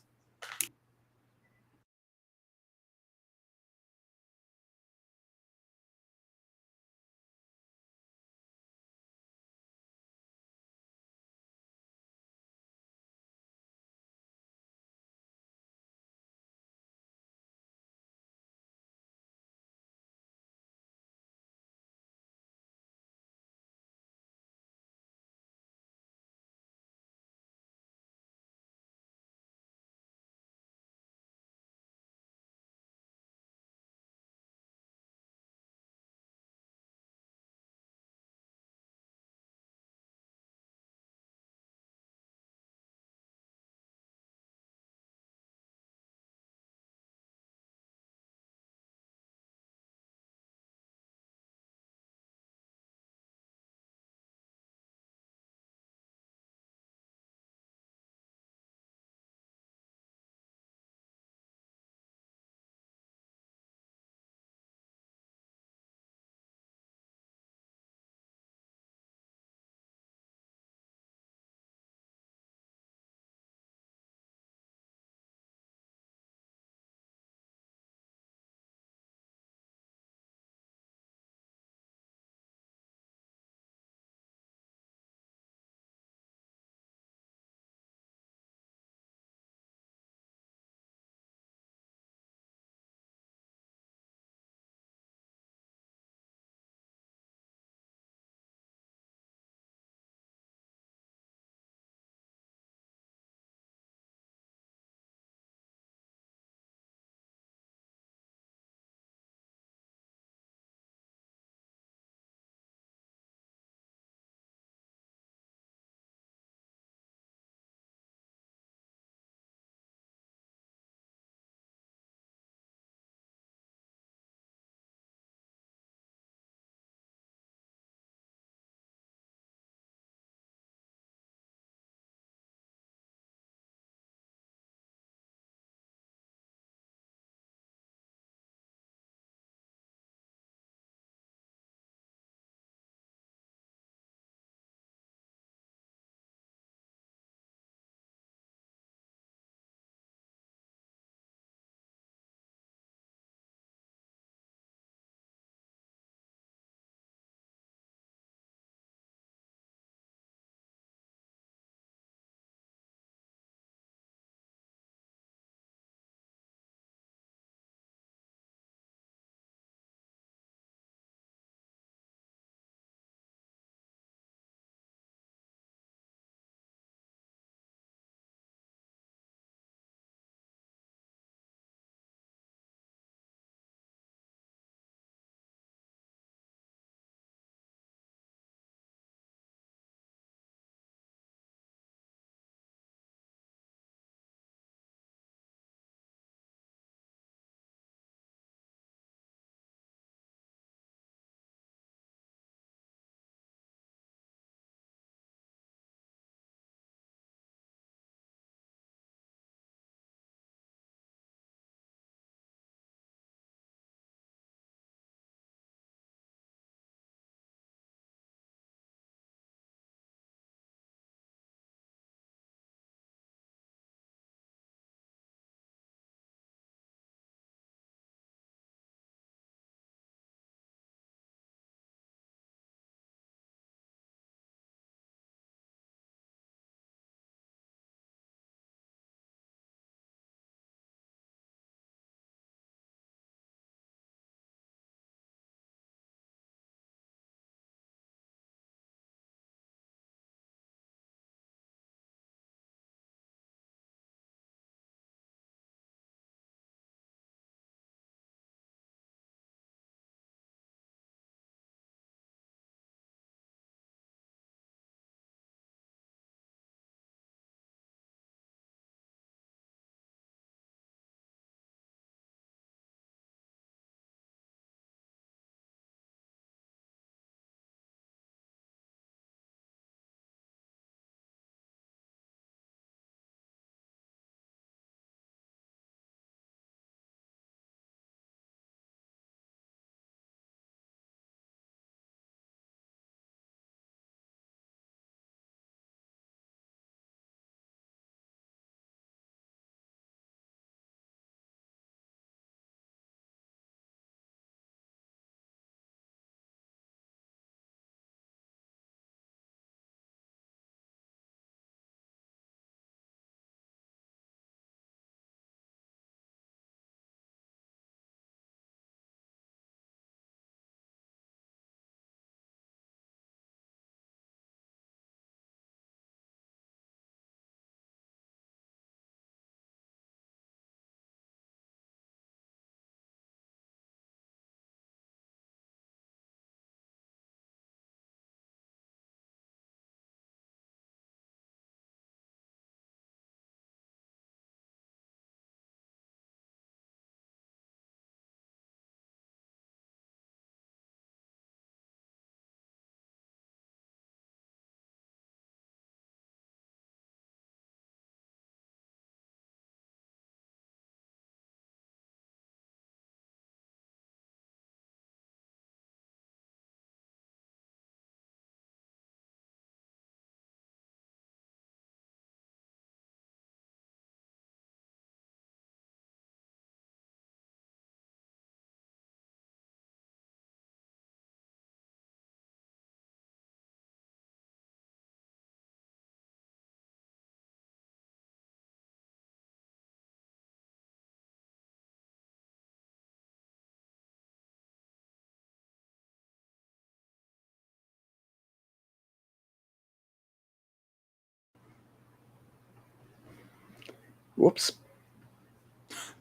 Whoops.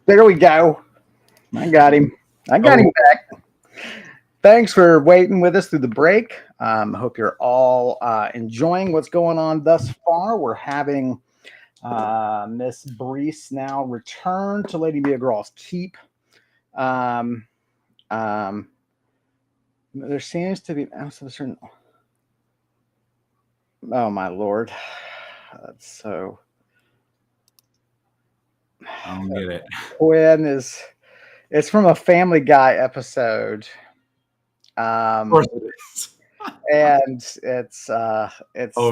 There we go. I got him. I got him back. Thanks for waiting with us through the break. I hope you're all enjoying what's going on thus far. We're having Miss Brise now return to Lady Beagraw's Keep. There seems to be certain. Oh my lord! So I don't get it. Quinn is. It's from a Family Guy episode. Of course it is. And it's Oh,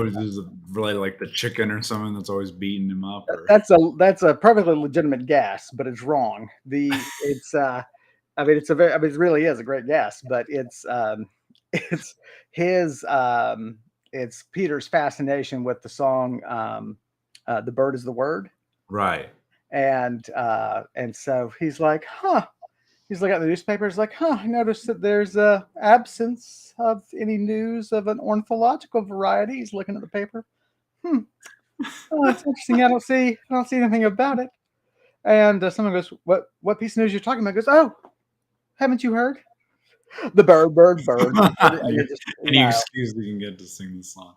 this is really like the chicken or something that's always beating him up. Or... That's a perfectly legitimate guess, but it's wrong. It's I mean it really is a great guess, but it's his it's Peter's fascination with the song "The Bird Is the Word," right? And so he's like, huh. He's looking at the newspaper. He's like, huh, I noticed that there's a absence of any news of an ornithological variety. He's looking at the paper. Oh, that's interesting. I don't see anything about it. And someone goes, what piece of news you're talking about? He goes, oh, haven't you heard? The bird. Any excuse you can get to sing the song.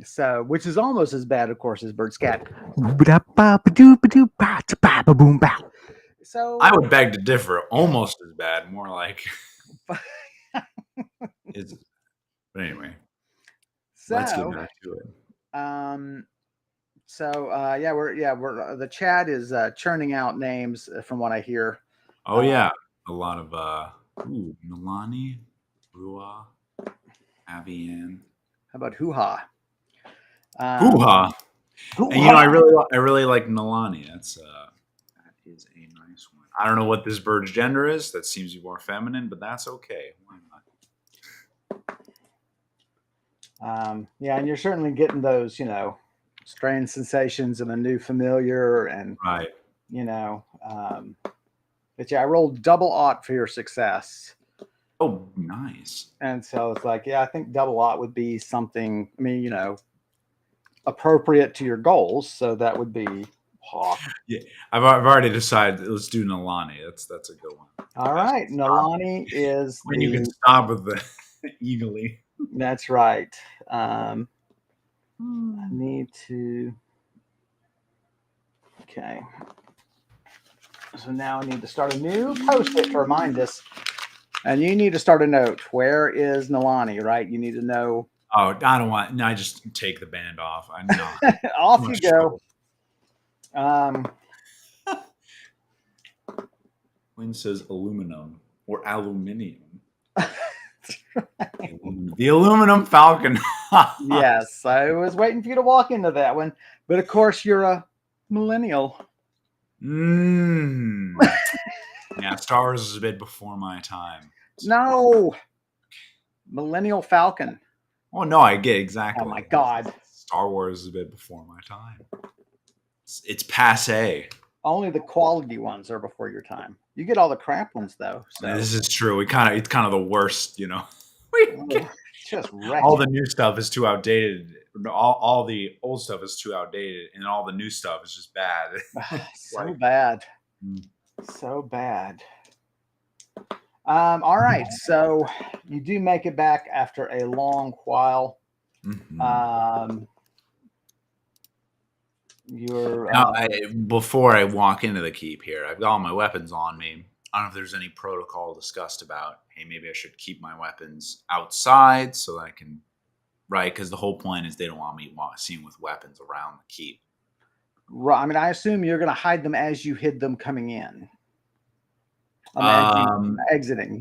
So, which is almost as bad, of course, as bird scat. So I would beg to differ. Almost as bad. More like it's. But anyway, let's get back to it. We're the chat is churning out names from what I hear. Oh yeah, a lot of Milani, Rua, Avian. How about hoo-ha? Hoo-ha. And you know, I really like Nalani. That is a nice one. I don't know what this bird's gender is. That seems to be more feminine, but that's okay. Why not? And you're certainly getting those, strange sensations of a new familiar, and right. But yeah, I rolled double aught for your success. Oh, nice. And so it's like, I think double aught would be something. I mean, appropriate to your goals. So that would be hawk. Yeah, I've already decided. Let's do Nalani. That's a good one. All right, Nalani is when you can stop with the eagerly. That's right. I need to. Okay. So now I need to start a new post-it to remind us. And you need to start a note. Where is Nalani, right? You need to know. Oh, I don't want. No, I just take the band off. I know. Off you go. Quinn says aluminum or aluminium. The aluminum falcon. Yes, I was waiting for you to walk into that one. But of course, you're a millennial. Yeah, Star Wars is a bit before my time. No. Millennial Falcon. Oh, no, I get exactly. Oh, my God. Star Wars is a bit before my time. It's passe. Only the quality ones are before your time. You get all the crap ones, though. So. This is true. It's kind of the worst, Just all the new stuff is too outdated. All the old stuff is too outdated, and all the new stuff is just bad. So bad. So bad. All right. So you do make it back after a long while. Mm-hmm. You're now, before I walk into the keep here, I've got all my weapons on me. I don't know if there's any protocol discussed about, hey, maybe I should keep my weapons outside so that I can, right? Because the whole point is they don't want me seen with weapons around the keep. Right. I mean, I assume you're going to hide them as you hid them coming in. Exiting,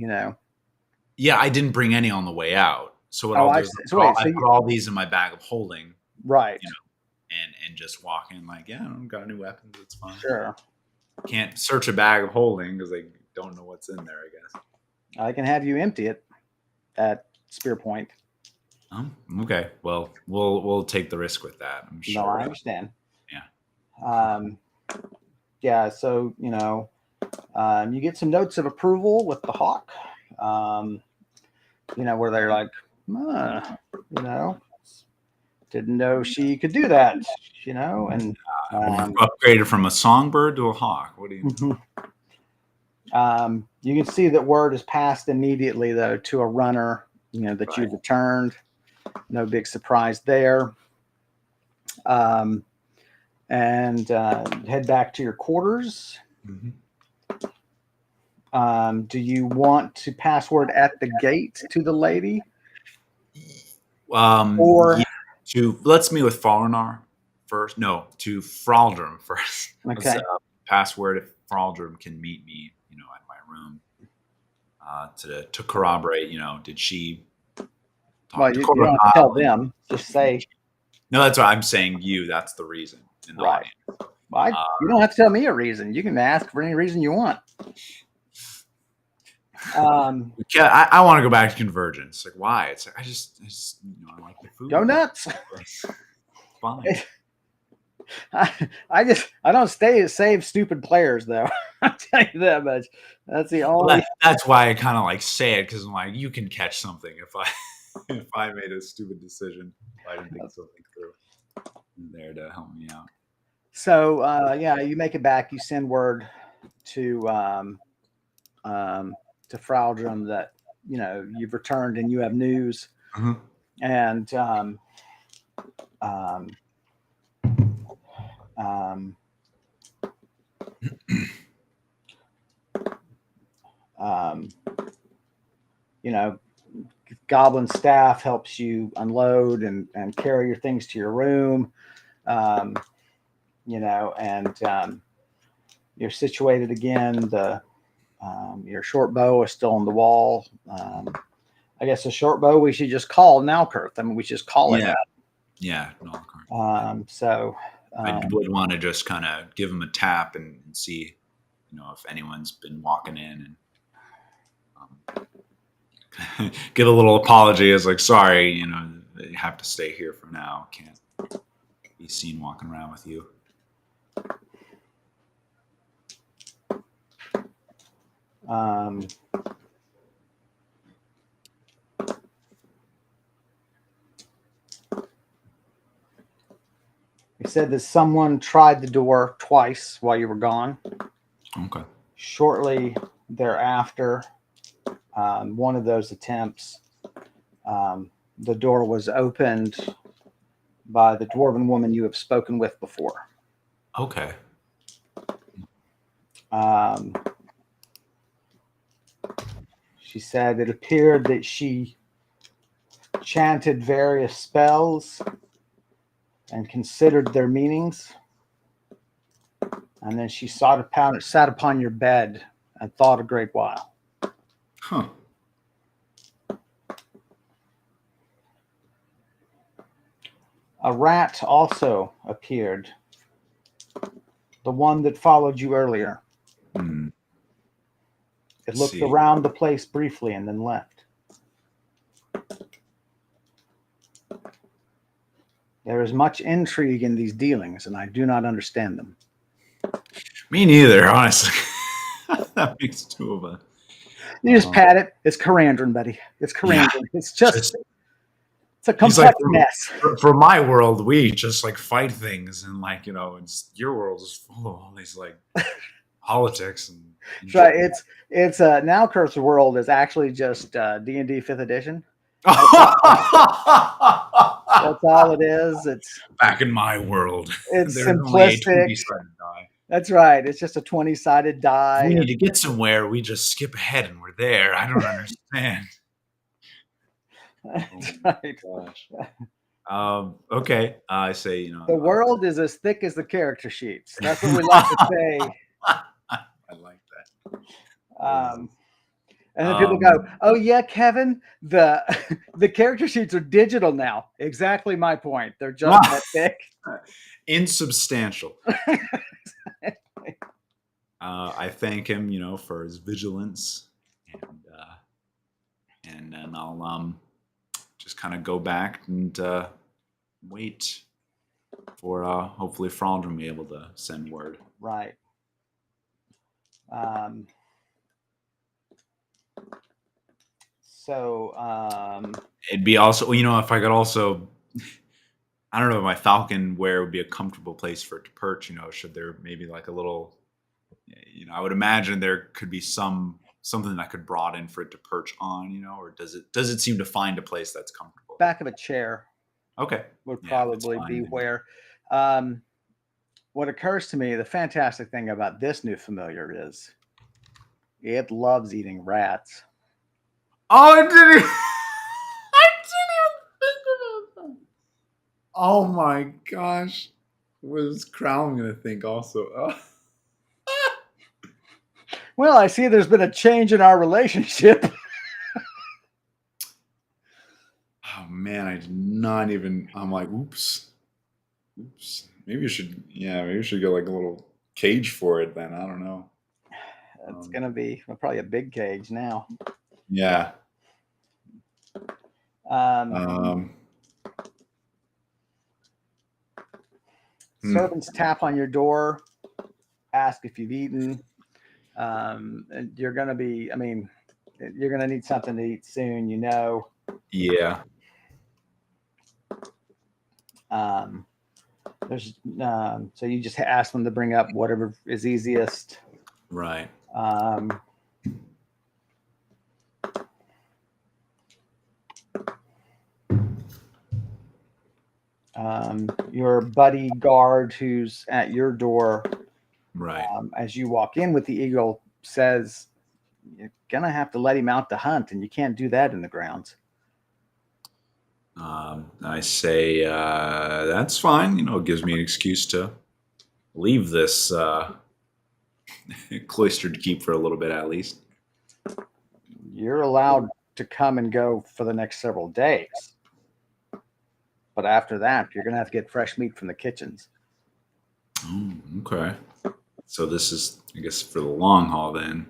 Yeah, I didn't bring any on the way out. So what I'll do is I put all these in my bag of holding. Right. And just walk in like, yeah, I don't got any weapons. It's fine. Sure. Can't search a bag of holding because they don't know what's in there, I guess. I can have you empty it at Spear Point. Okay. Well, we'll take the risk with that. I'm sure. No, I understand. Yeah. So, you get some notes of approval with the hawk, where they're like, didn't know she could do that, and Upgraded from a songbird to a hawk. What do you know? You can see that word is passed immediately, though, to a runner, that you've returned. No big surprise there. And head back to your quarters. Do you want to pass word at the gate to the lady? Or let's meet with Falinar first. No, to Fraldrum first. Okay. Password if Fraldrum can meet me, at my room. To corroborate, did she talk well, you don't have to tell them. Just say. No, that's what I'm saying. That's the reason. In the right. Well, you don't have to tell me a reason. You can ask for any reason you want. I want to go back to Convergence. Like, why? It's like I just I like the food. Go nuts. Fine. I don't save stupid players though. I'll tell you that much. That's the only. Well, that's why I kind of say it, because I'm like, you can catch something if I made a stupid decision. If I didn't think something through. I'm there to help me out. So you make it back. You send word to Fraldrum that you've returned and you have news, and Goblin staff helps you unload and carry your things to your room, and you're situated again. Your short bow is still on the wall. I guess a short bow we should just call Nalkurth. I mean, we should just call it that. Yeah, Nalkurth. So I would want to just kind of give him a tap and see, if anyone's been walking in, and give a little apology as like, sorry, you have to stay here for now. Can't be seen walking around with you. He said that someone tried the door twice while you were gone. Okay. Shortly thereafter, one of those attempts, the door was opened by the dwarven woman you have spoken with before. Okay. She said it appeared that she chanted various spells and considered their meanings. And then she sat upon your bed and thought a great while. Huh. A rat also appeared. The one that followed you earlier. It looked around the place briefly and then left. There is much intrigue in these dealings, and I do not understand them. Me neither, honestly. That makes two of us. You just pat it. It's Karandrin, buddy. It's Karandrin. Yeah. It's a complex mess. For my world, we just fight things, and your world is full of all these politics and. Right. It's Nalkurth's world is actually just D&D 5th edition. That's all it is. It's back in my world. It's simplistic. That's right. It's just a 20-sided die. We need to get somewhere. We just skip ahead and we're there. I don't understand. That's right. Gosh. Okay. I say, the world is as thick as the character sheets. That's what we like to say. I like that. And then people go, "Oh yeah, Kevin, the character sheets are digital now." Exactly my point. They're just that thick. Insubstantial. I thank him, for his vigilance, and then I'll just kind of go back and wait for hopefully Fraldrum be able to send word. Right. So it'd be also, if I could also I don't know, my falcon, where would be a comfortable place for it to perch? Should there maybe like a little, I would imagine there could be something that could broaden for it to perch on, or does it seem to find a place that's comfortable? Back of a chair. Okay. Would probably be where. What occurs to me, the fantastic thing about this new familiar is it loves eating rats. Oh, I didn't even think about that. Oh my gosh. What is Crown going to think also? Oh. Well, I see there's been a change in our relationship. Oh man, I did not even. I'm like, oops. Maybe you should get like a little cage for it then. I don't know. It's going to be probably a big cage now. Yeah. Servants tap on your door, ask if you've eaten. And you're going to be, you're going to need something to eat soon, Yeah. So you just ask them to bring up whatever is easiest. Right. Your buddy guard who's at your door, right, as you walk in with the eagle, says you're gonna have to let him out to hunt, and you can't do that in the grounds. I say that's fine. It gives me an excuse to leave this cloistered keep for a little bit at least. You're allowed to come and go for the next several days. But after that, you're going to have to get fresh meat from the kitchens. Oh, okay. So this is, I guess, for the long haul then.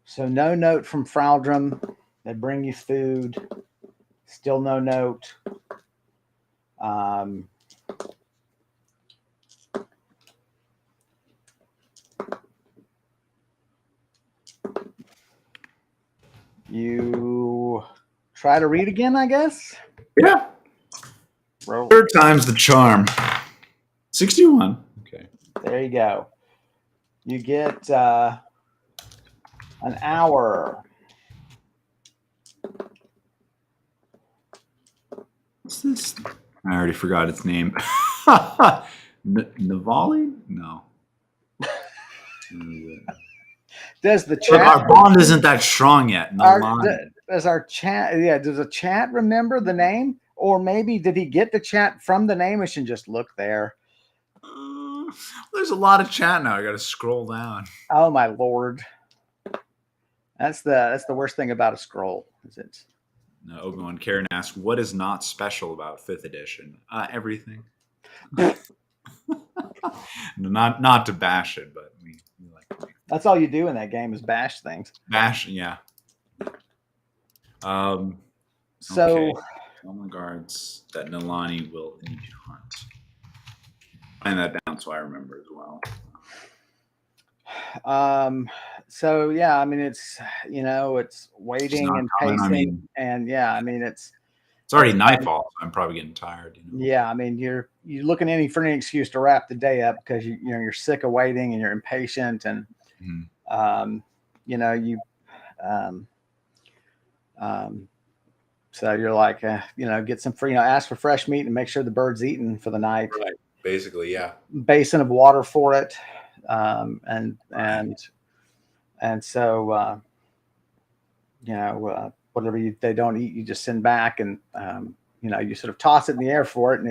So no note from Fraldrum. They bring you food. Still no note. You try to read again, I guess? Yeah. Roll. Third time's the charm. 61. Okay. There you go. You get an hour. What's this? I already forgot its name. Navali? No. Does the chat? Look, our bond isn't that strong yet. Does our chat? Yeah. Does the chat remember the name, or maybe did he get the chat from the name? We should just look there. There's a lot of chat now. I got to scroll down. Oh my lord! That's the worst thing about a scroll. Is it? No, Obi-Wan Karen asks, "What is not special about 5th edition?" Everything. not to bash it, but we like it. That's all you do in that game is bash things. Bash, yeah. So, okay. Tell my guards that Nilani will need to hunt. Find that down so I remember as well. So yeah, it's it's waiting and pacing, and yeah, it's already nightfall. So I'm probably getting tired. Yeah, you're looking for any excuse to wrap the day up because you're sick of waiting and you're impatient, and so you're like get some free, ask for fresh meat and make sure the bird's eaten for the night. Right. Basically, yeah. Basin of water for it, and so whatever they don't eat, you just send back, and you sort of toss it in the air for it, and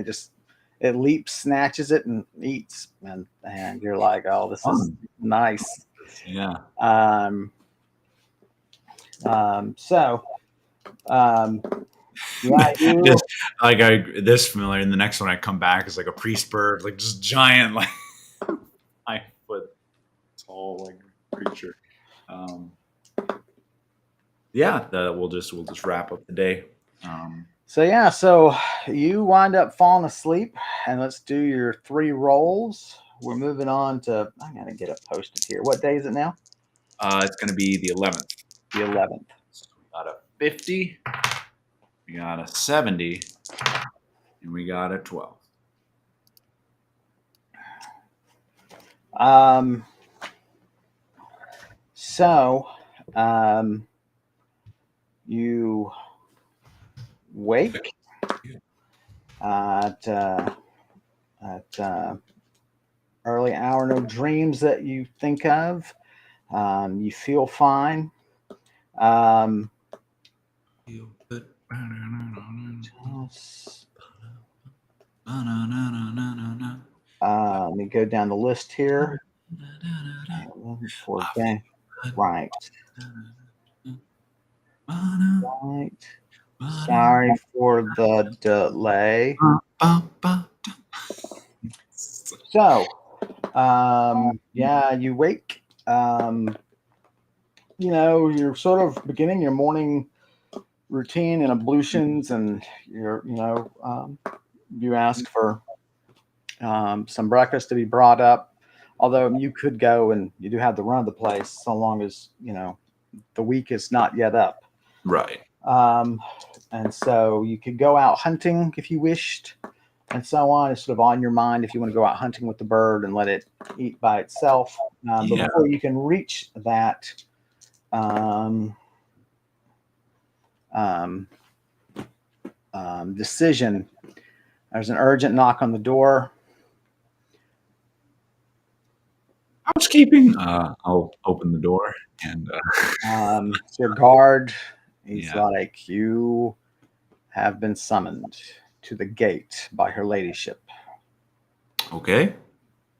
it leaps, snatches it, and eats, and you're like, oh, this is nice. Yeah. Yeah, this familiar. And the next one I come back is like a priest bird, like just giant, like 5 foot tall, like creature. Yeah, we'll just wrap up the day. So you wind up falling asleep, and let's do your 3 rolls. We're moving on to. I gotta get it posted here. What day is it now? It's going to be the 11th. the 11th. So we got a 50, we got a 70, and we got a 12. So you wake at early hour, no dreams that you think of. You feel fine. Feel good. Let me go down the list here. For game. Right. Right. Sorry for the delay. So, yeah, you wake. You're sort of beginning your morning routine and ablutions, and you ask for some breakfast to be brought up. Although you could go and you do have the run of the place, so long as the week is not yet up. Right. And so you could go out hunting if you wished, and so on. It's sort of on your mind if you want to go out hunting with the bird and let it eat by itself. But before you can reach that decision, there's an urgent knock on the door. Housekeeping. I'll open the door and Your guard. He's like, you have been summoned to the gate by her ladyship. Okay,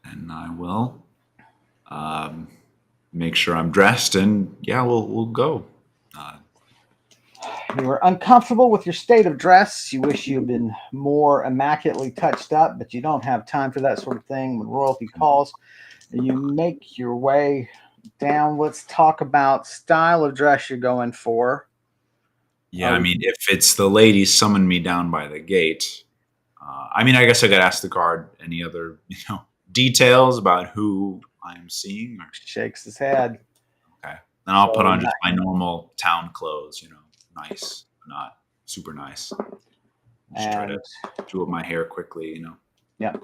and I will make sure I'm dressed, and we'll go. You were uncomfortable with your state of dress. You wish you had been more immaculately touched up, but you don't have time for that sort of thing when royalty calls. You make your way down. Let's talk about style of dress you're going for. Yeah, I mean, if it's the ladies summoned me down by the gate, I guess I could ask the guard any other, details about who I'm seeing. Or... Shakes his head. Okay, then I'll put on just my normal town clothes. Nice, not super nice. Just try to do up my hair quickly. Yep.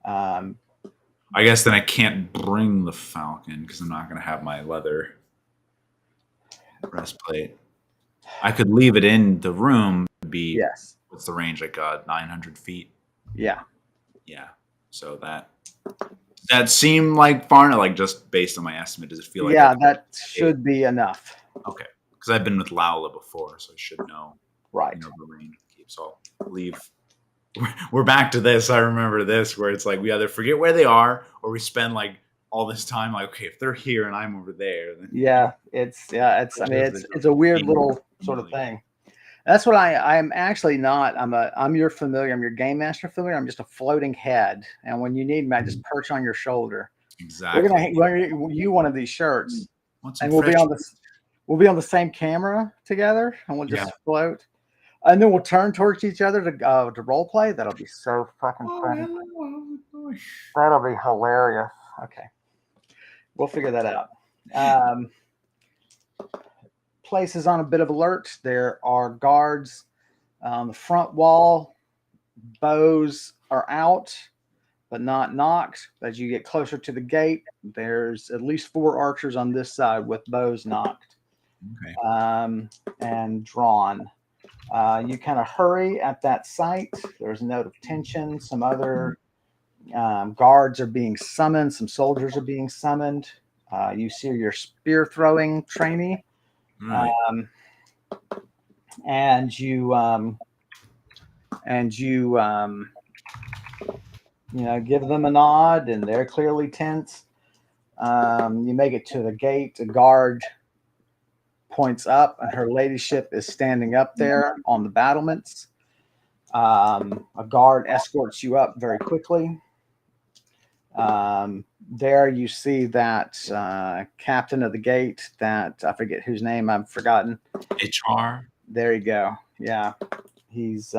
I guess then I can't bring the falcon because I'm not going to have my leather breastplate. I could leave it in the room. Yes. What's the range? Like 900 feet. Yeah. Yeah. So that seemed like far enough. Like just based on my estimate, does it feel like? Yeah, that should be enough. Okay. Because I've been with Laula before, so I should know. Right. The range. So I'll leave. We're back to this. I remember this where it's like we either forget where they are or we spend like all this time like, okay, if they're here and I'm over there, then it's a weird little sort of thing. That's what I'm actually not. I'm your familiar. I'm your game master familiar. I'm just a floating head, and when you need me, I just perch on your shoulder. Exactly. We're gonna you one of these shirts, and we'll be on the same camera together, and we'll just float. And then we'll turn towards each other to role play. That'll be so fucking funny. That'll be hilarious. Okay. We'll figure that out. Place is on a bit of alert. There are guards on the front wall. Bows are out, but not knocked. As you get closer to the gate, there's at least 4 archers on this side with bows knocked and drawn. You kind of hurry at that site. There's a note of tension. Some other guards are being summoned. Some soldiers are being summoned. You see your spear throwing trainee, and you give them a nod, and they're clearly tense. You make it to the gate. A guard points up, and her ladyship is standing up there on the battlements. A guard escorts you up very quickly. There you see that captain of the gate, that I forget whose name I've forgotten. HR. There you go. Yeah, he's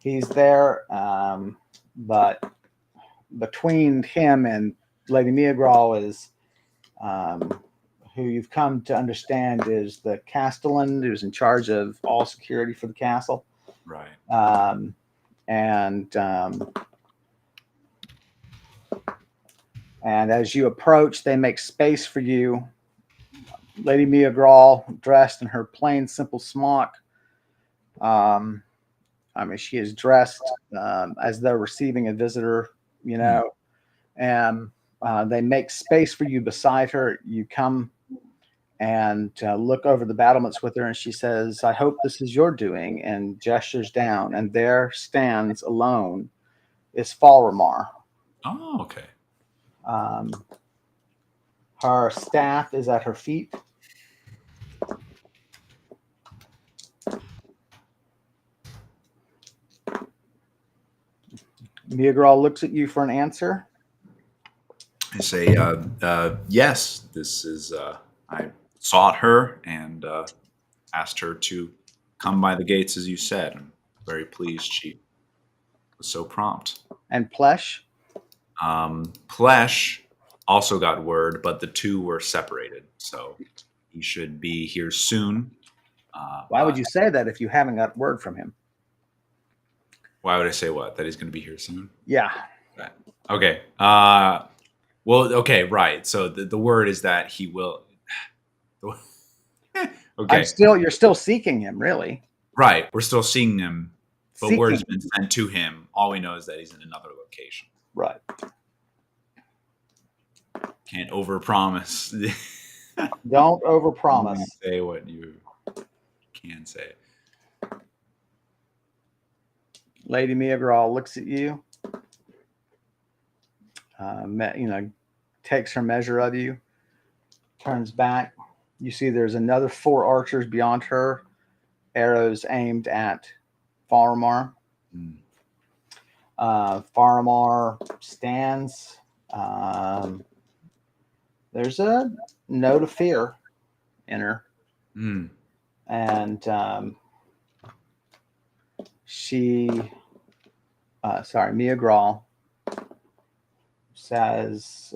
there. But between him and Lady Miagral is who you've come to understand is the castellan who's in charge of all security for the castle. Right. And as you approach, they make space for you. Lady Mia Grawl, dressed in her plain, simple smock. She is dressed as though receiving a visitor, and they make space for you beside her. You come and look over the battlements with her, and she says, "I hope this is your doing," and gestures down, and there stands alone is Falramar. Oh, okay. Her staff is at her feet. Miagral looks at you for an answer. I say, yes, this is, I sought her and asked her to come by the gates, as you said. I'm very pleased she was so prompt. And Plesh? Plesh also got word, but the two were separated, so he should be here soon. Why would you say that if you haven't got word from him? Why would I say what? That he's going to be here soon? Yeah. Right. Okay. Well, okay, right. So the word is that he will. Okay. You're still seeking him, really. Right. We're still seeing him, but word has Seeking. been sent to him. All we know is that he's in another location. Right. Can't overpromise. Don't overpromise. Say what you can say. Lady Miagral looks at you, takes her measure of you, turns back. You see there's another 4 archers beyond her, arrows aimed at Faramar. Faramar stands. There's a note of fear in her. And Mia Grawl says,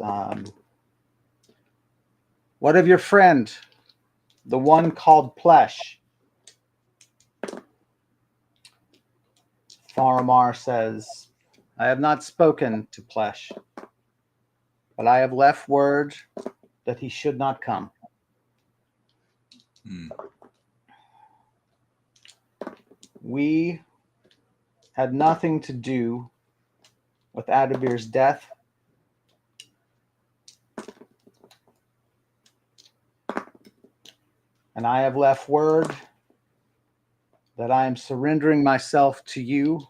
"What of your friend, the one called Plesh?" Faramar says, "I have not spoken to Plesh, but I have left word that he should not come." We had nothing to do with Adabir's death. And I have left word that I am surrendering myself to you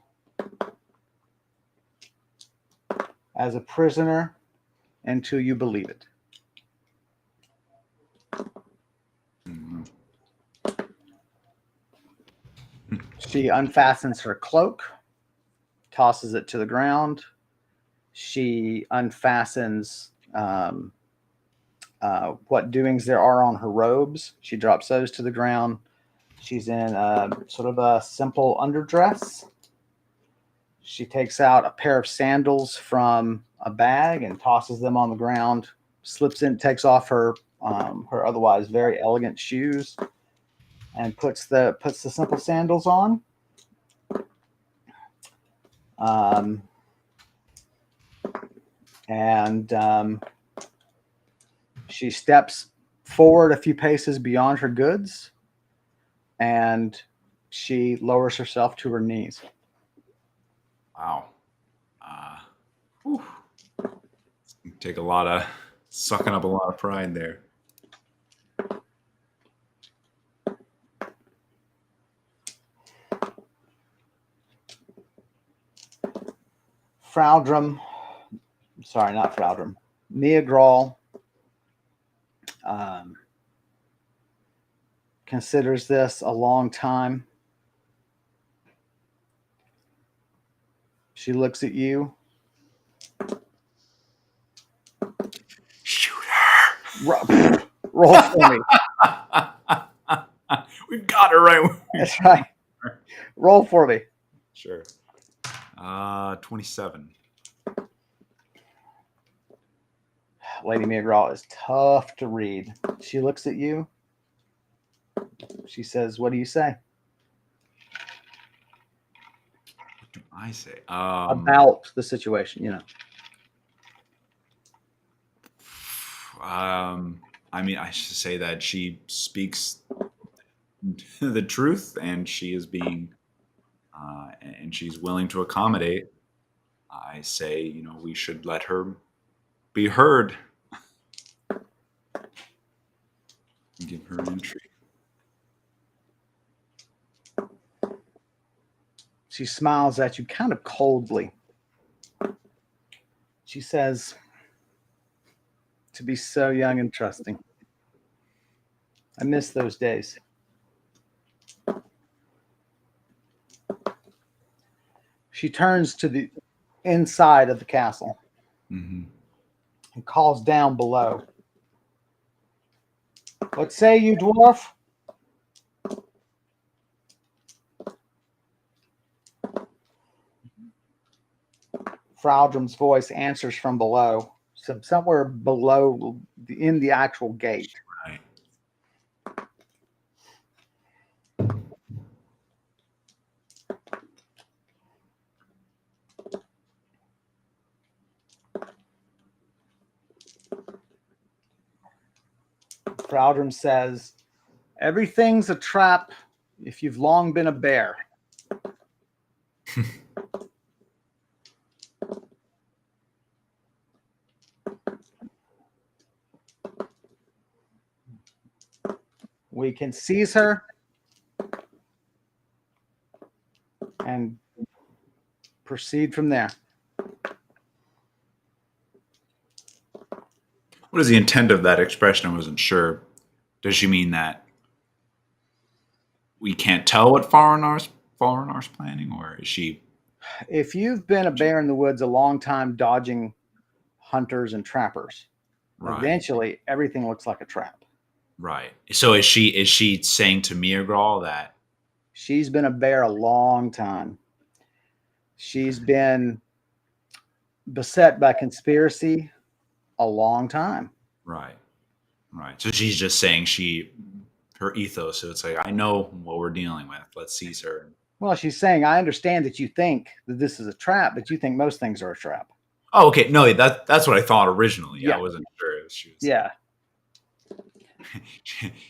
as a prisoner until you believe it. She unfastens her cloak, tosses it to the ground. She unfastens what doings there are on her robes. She drops those to the ground. She's in sort of a simple underdress. She takes out a pair of sandals from a bag and tosses them on the ground, slips in, takes off her otherwise very elegant shoes, and puts the simple sandals on. She steps forward a few paces beyond her goods, and she lowers herself to her knees. Wow. Take a lot of sucking up a lot of pride there. Mia Grawl considers this a long time. She looks at you. Shoot her. Roll for me. We've got her right. That's right. Roll for me. Sure. 27. Lady Migral is tough to read. She looks at you. She says, "What do you say What do I say? about the situation?" I mean, I should say that she speaks the truth, and she is being, and she's willing to accommodate. I say, we should let her be heard. Give her entry. She smiles at you kind of coldly. She says, "To be so young and trusting. I miss those days." She turns to the inside of the castle Mm-hmm. and calls down below. "What say you, dwarf?" Fraldrum's voice answers from below, somewhere below in the actual gate. Right. Fraldrum says, "Everything's a trap if you've long been a bear." We can seize her and proceed from there. What is the intent of that expression? I wasn't sure. Does she mean that we can't tell what Falrenar's planning, or is she? If you've been a bear in the woods a long time dodging hunters and trappers, Right. eventually everything looks like a trap. Right. So is she saying to Mirgral that She's been a bear a long time. She's been beset by conspiracy a long time. right. Right. So she's just saying her ethos. So it's like, I know what we're dealing with. Let's seize her. Well, she's saying, "I understand that you think that this is a trap, but you think most things are a trap." Oh, okay. No, that's what I thought originally. Yeah. I wasn't sure if she was. Yeah.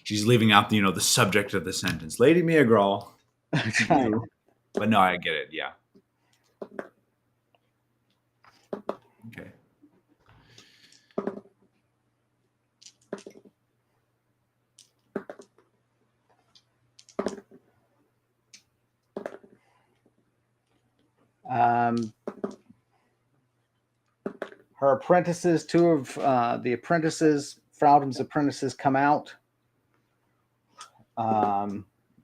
She's leaving out the subject of the sentence, Lady Mirgral. Right. But no, I get it. Yeah. Okay. Her apprentices, two of the apprentices, Fraldum's apprentices, come out.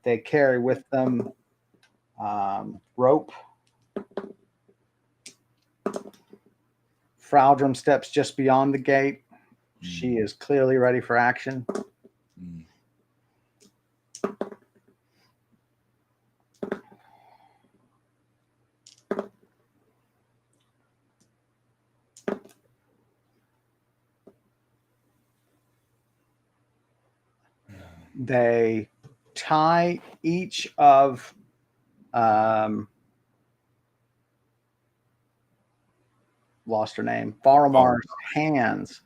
They carry with them rope. Fraldrum steps just beyond the gate. She is clearly ready for action. Mm. They tie each of lost her name, Faramar's hands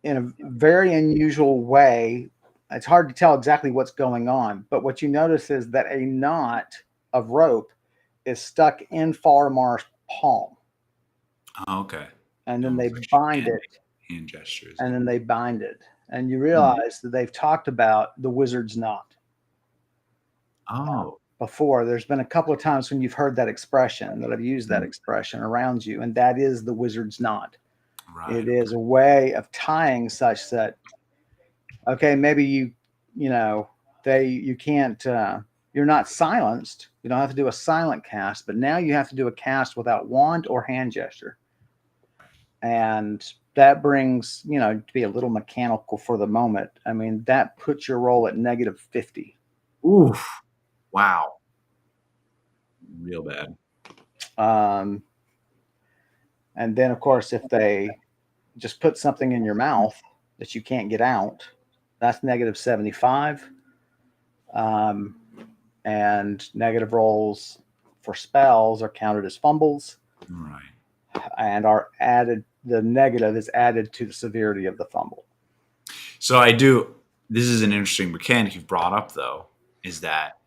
in a very unusual way. It's hard to tell exactly what's going on, but what you notice is that a knot of rope is stuck in Faramar's palm. Oh, okay. And then they bind it. Hand gestures. And then they bind it. And you realize that they've talked about the wizard's knot. Oh. Before. There's been a couple of times when you've heard that expression, that I've used that expression around you, and that is the wizard's knot. Right. It is a way of tying such that, okay, maybe you can't, you're not silenced. You don't have to do a silent cast, but now you have to do a cast without wand or hand gesture. And that brings, to be a little mechanical for the moment. I mean, that puts your roll at -50. Oof. Wow. Real bad. And then, of course, if they just put something in your mouth that you can't get out, that's negative 75. And negative rolls for spells are counted as fumbles. Right. And are added, the negative is added to the severity of the fumble. So this is an interesting mechanic you've brought up, though, is that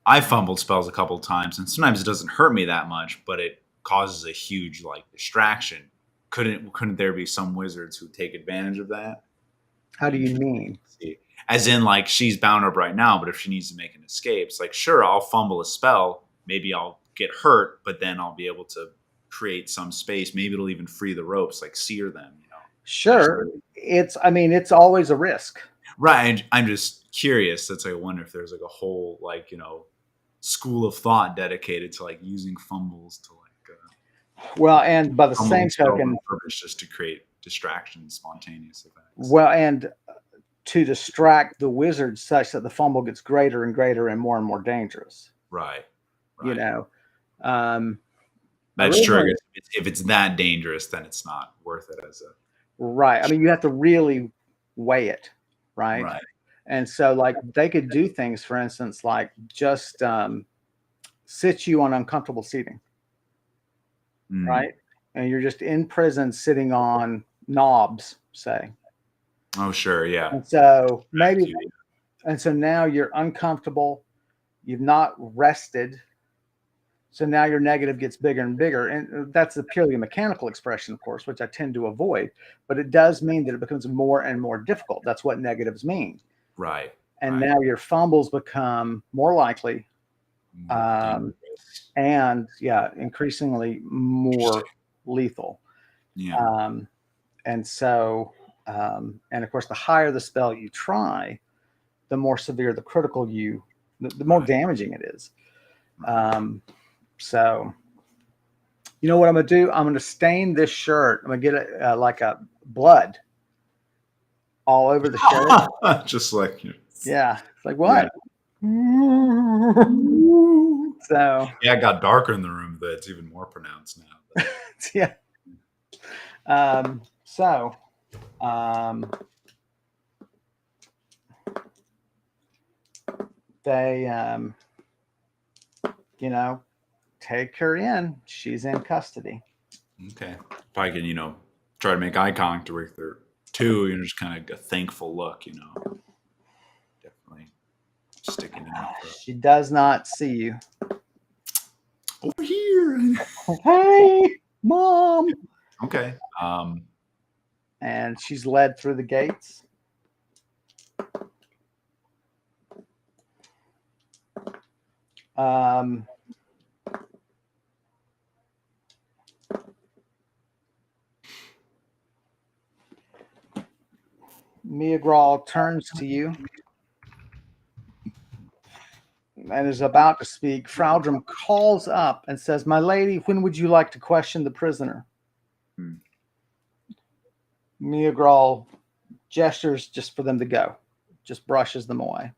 I fumbled spells a couple of times, and sometimes it doesn't hurt me that much, but it causes a huge distraction. Couldn't there be some wizards who take advantage of that? How do you mean? As in, she's bound up right now, but if she needs to make an escape, it's sure, I'll fumble a spell. Maybe I'll get hurt, but then I'll be able to create some space. Maybe it'll even free the ropes, sear them. Sure. It's always a risk. Right. I'm just curious. That's I wonder if there's a whole school of thought dedicated to using fumbles to well, and by the same token, purpose just to create distraction, spontaneous effects. Well, and to distract the wizard such that the fumble gets greater and greater and more dangerous. Right. That's true. If it's that dangerous, then it's not worth it as a. Right. I mean, you have to really weigh it. Right. Right. And so they could do things, for instance, just sit you on uncomfortable seating. Right. And you're just in prison sitting on knobs, say. Oh, sure. Yeah. And so now you're uncomfortable. You've not rested. So now your negative gets bigger and bigger. And that's a purely mechanical expression, of course, which I tend to avoid. But it does mean that it becomes more and more difficult. That's what negatives mean. Right. And now your fumbles become more likely. And increasingly more lethal. Yeah. And so, and of course, the higher the spell you try, the more severe the critical the more damaging it is. So, you know what I'm going to do? I'm going to stain this shirt. I'm going to get it a blood all over the shirt. Just yeah. It's like, what? Yeah. So. Yeah, it got darker in the room, but it's even more pronounced now. Yeah. They, take her in. She's in custody. Okay. If I can, try to make eye contact with her too, just kind of a thankful look, Definitely sticking it out. She does not see you. Over here. Hey, Mom. Okay. And she's led through the gates. Meagral turns to you and is about to speak. Fraldrum calls up and says, "My lady, when would you like to question the prisoner?" Meagral gestures just for them to go, just brushes them away.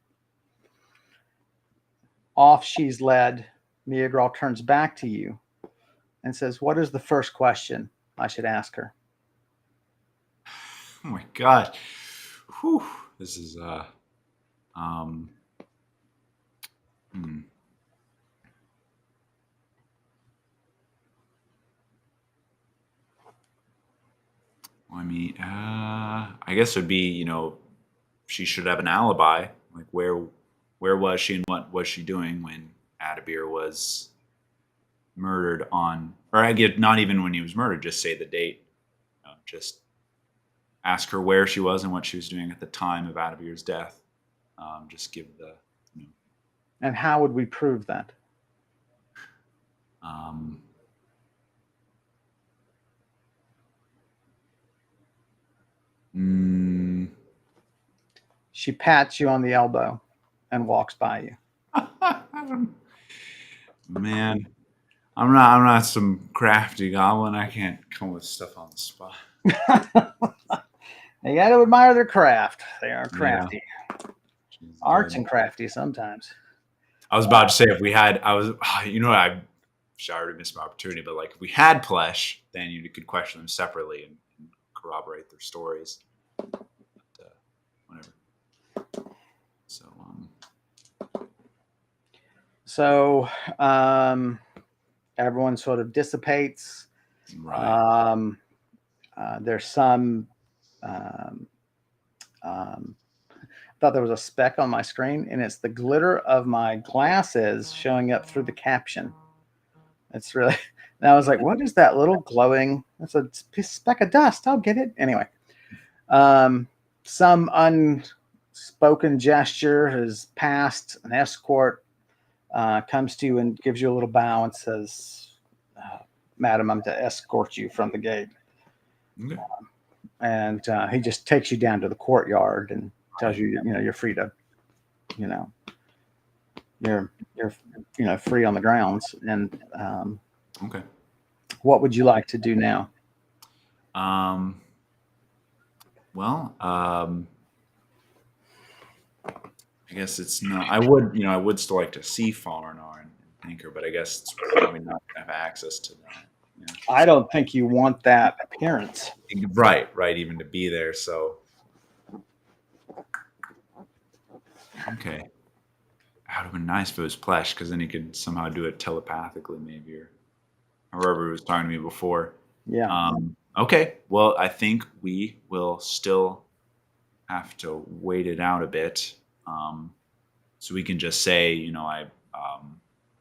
Off she's led. Meagral turns back to you and says, "What is the first question I should ask her?" Oh my God. Whew. This is I mean, I guess it would be, she should have an alibi. Where was she and what was she doing when Adabir was murdered on, or I get not even when he was murdered, just say the date. Just ask her where she was and what she was doing at the time of Adabir's death. Just give the. And how would we prove that? She pats you on the elbow and walks by you. Man, I'm not some crafty goblin. I can't come with stuff on the spot. You got to admire their craft. They are crafty. Yeah. Arts and crafty sometimes. I was about to say, if we had, I already missed my opportunity, but if we had Plesh, then you could question them separately and corroborate their stories. But, whatever. So everyone sort of dissipates. Right. There's some. Thought there was a speck on my screen, and it's the glitter of my glasses showing up through the caption. It's really. And I was like, "What is that little glowing? That's a speck of dust. I'll get it anyway." Some unspoken gesture has passed. An escort comes to you and gives you a little bow and says, "Madam, I'm to escort you from the gate." Okay. And he just takes you down to the courtyard and tells you, you're free to, you're free on the grounds. And Okay. What would you like to do now? Well, I guess it's not. I would still like to see Farnar and thank her, but I guess it's probably not going to have access to that. Yeah. I don't think you want that appearance. Right, even to be there. So, okay. It would have been nice if it was Plesh, because then he could somehow do it telepathically, maybe, or however he was talking to me before. Yeah. Okay. Well, I think we will still have to wait it out a bit. So we can just say, I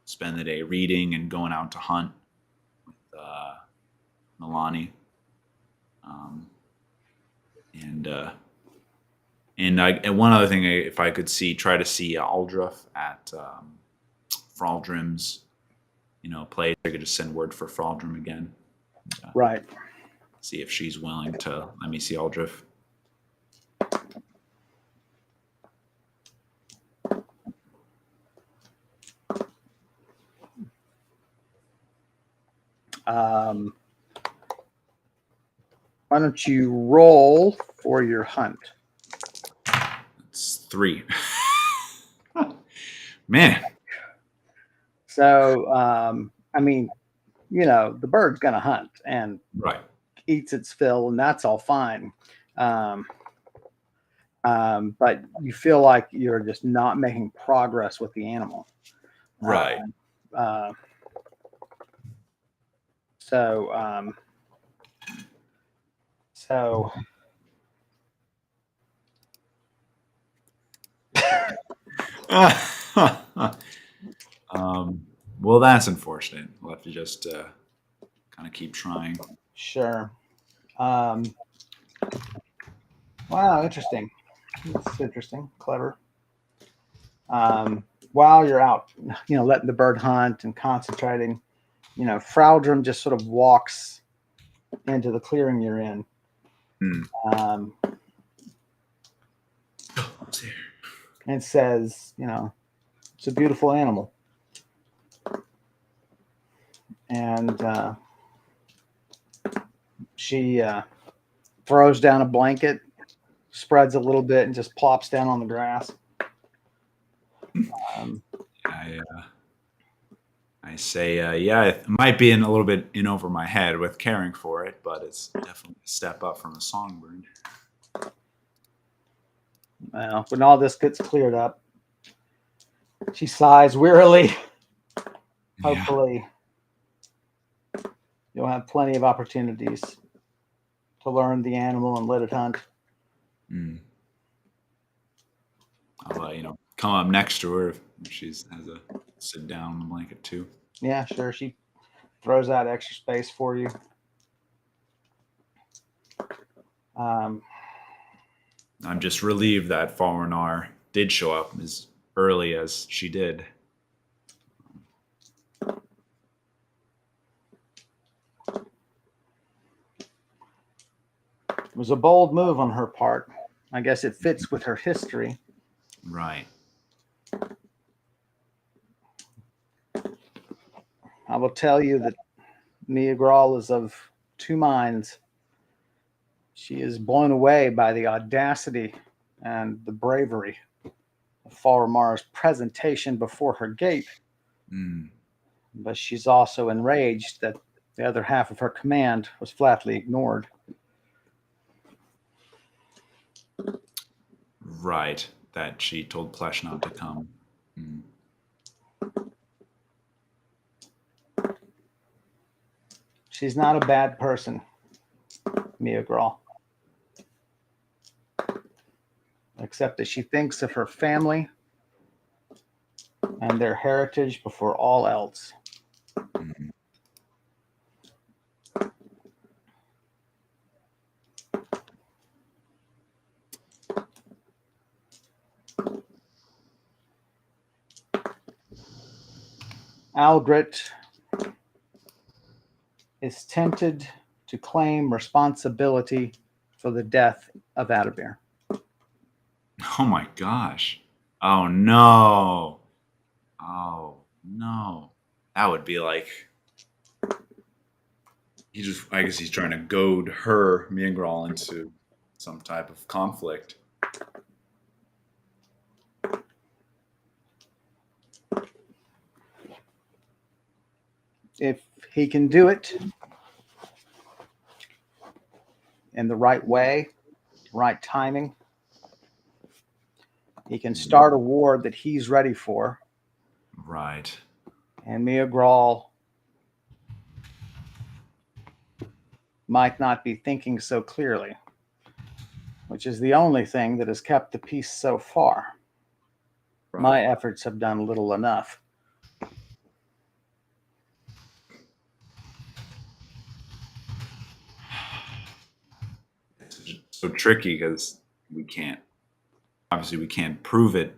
spend the day reading and going out to hunt with Milani. And one other thing, if I could try to see Aldruff at Fraldrim's, place, I could just send word for Fraldrim again. Right. See if she's willing to let me see Aldruff. Why don't you roll for your hunt? It's 3. Man. So, the bird's going to hunt and right. eats its fill, and that's all fine. But you feel like you're just not making progress with the animal. Right. So well, that's unfortunate. We'll have to just kind of keep trying. Sure. Wow, interesting. It's interesting, clever. While you're out, letting the bird hunt and concentrating, Fraldrim just sort of walks into the clearing you're in. And says, it's a beautiful animal. And she throws down a blanket, spreads a little bit, and just plops down on the grass. I say, it might be a little bit in over my head with caring for it, but it's definitely a step up from a songbird. Well, when all this gets cleared up, she sighs wearily. Hopefully, you'll have plenty of opportunities to learn the animal and let it hunt. I'll, come up next to her if she has a sit down on the blanket too. Yeah, sure. She throws out extra space for you. I'm just relieved that Farnar did show up as early as she did. It was a bold move on her part. I guess it fits with her history. Right. I will tell you that Mia Grawl is of two minds. She is blown away by the audacity and the bravery of Falramar's presentation before her gate. But she's also enraged that the other half of her command was flatly ignored. Right. That she told Plesh not to come. Mm. She's not a bad person, Mia Grawl. Except that she thinks of her family and their heritage before all else. Mm. Aldrit is tempted to claim responsibility for the death of Adabir. Oh my gosh. Oh no. Oh no. That would be like I guess he's trying to goad her, Mingral, into some type of conflict. If he can do it in the right way, right timing, he can start a war that he's ready for. Right. And Mia Grawl might not be thinking so clearly, which is the only thing that has kept the peace so far. Right. My efforts have done little enough. It's so tricky because we can't prove it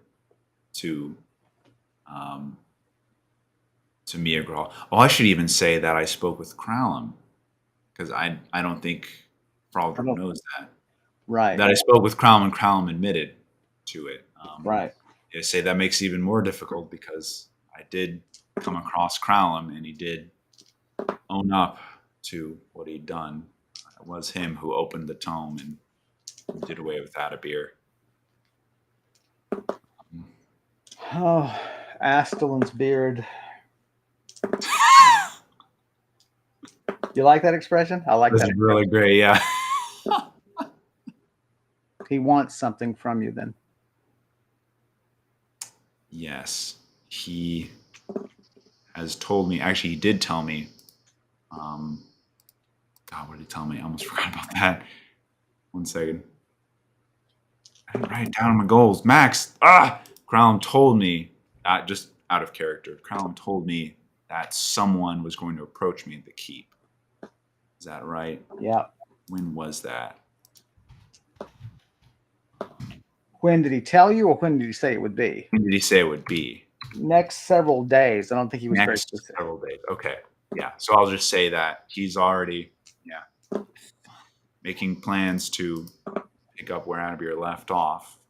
to Mia Grawl. Oh, I should even say that I spoke with Kralum, because I don't think Fraldrin knows that. Right. That I spoke with Kralum and Kralum admitted to it. Right. I say that makes it even more difficult because I did come across Kralum and he did own up to what he'd done. It was him who opened the tome and did away with Adabir. Oh, Astellan's beard. You like that expression? I like This that. is really great, yeah. He wants something from you then. Yes. He has told me, actually he did tell me, God, what did he tell me? I almost forgot about that. 1 second. I didn't write down my goals. Max, Kralum told me, just out of character, Kralum told me that someone was going to approach me at the keep. Is that right? Yeah. When was that? When did he tell you, or when did he say it would be? When did he say it would be? Next several days. I don't think he was very Next specific. several days. Okay. Yeah. So I'll just say that he's already, making plans to pick up where Adabir left off.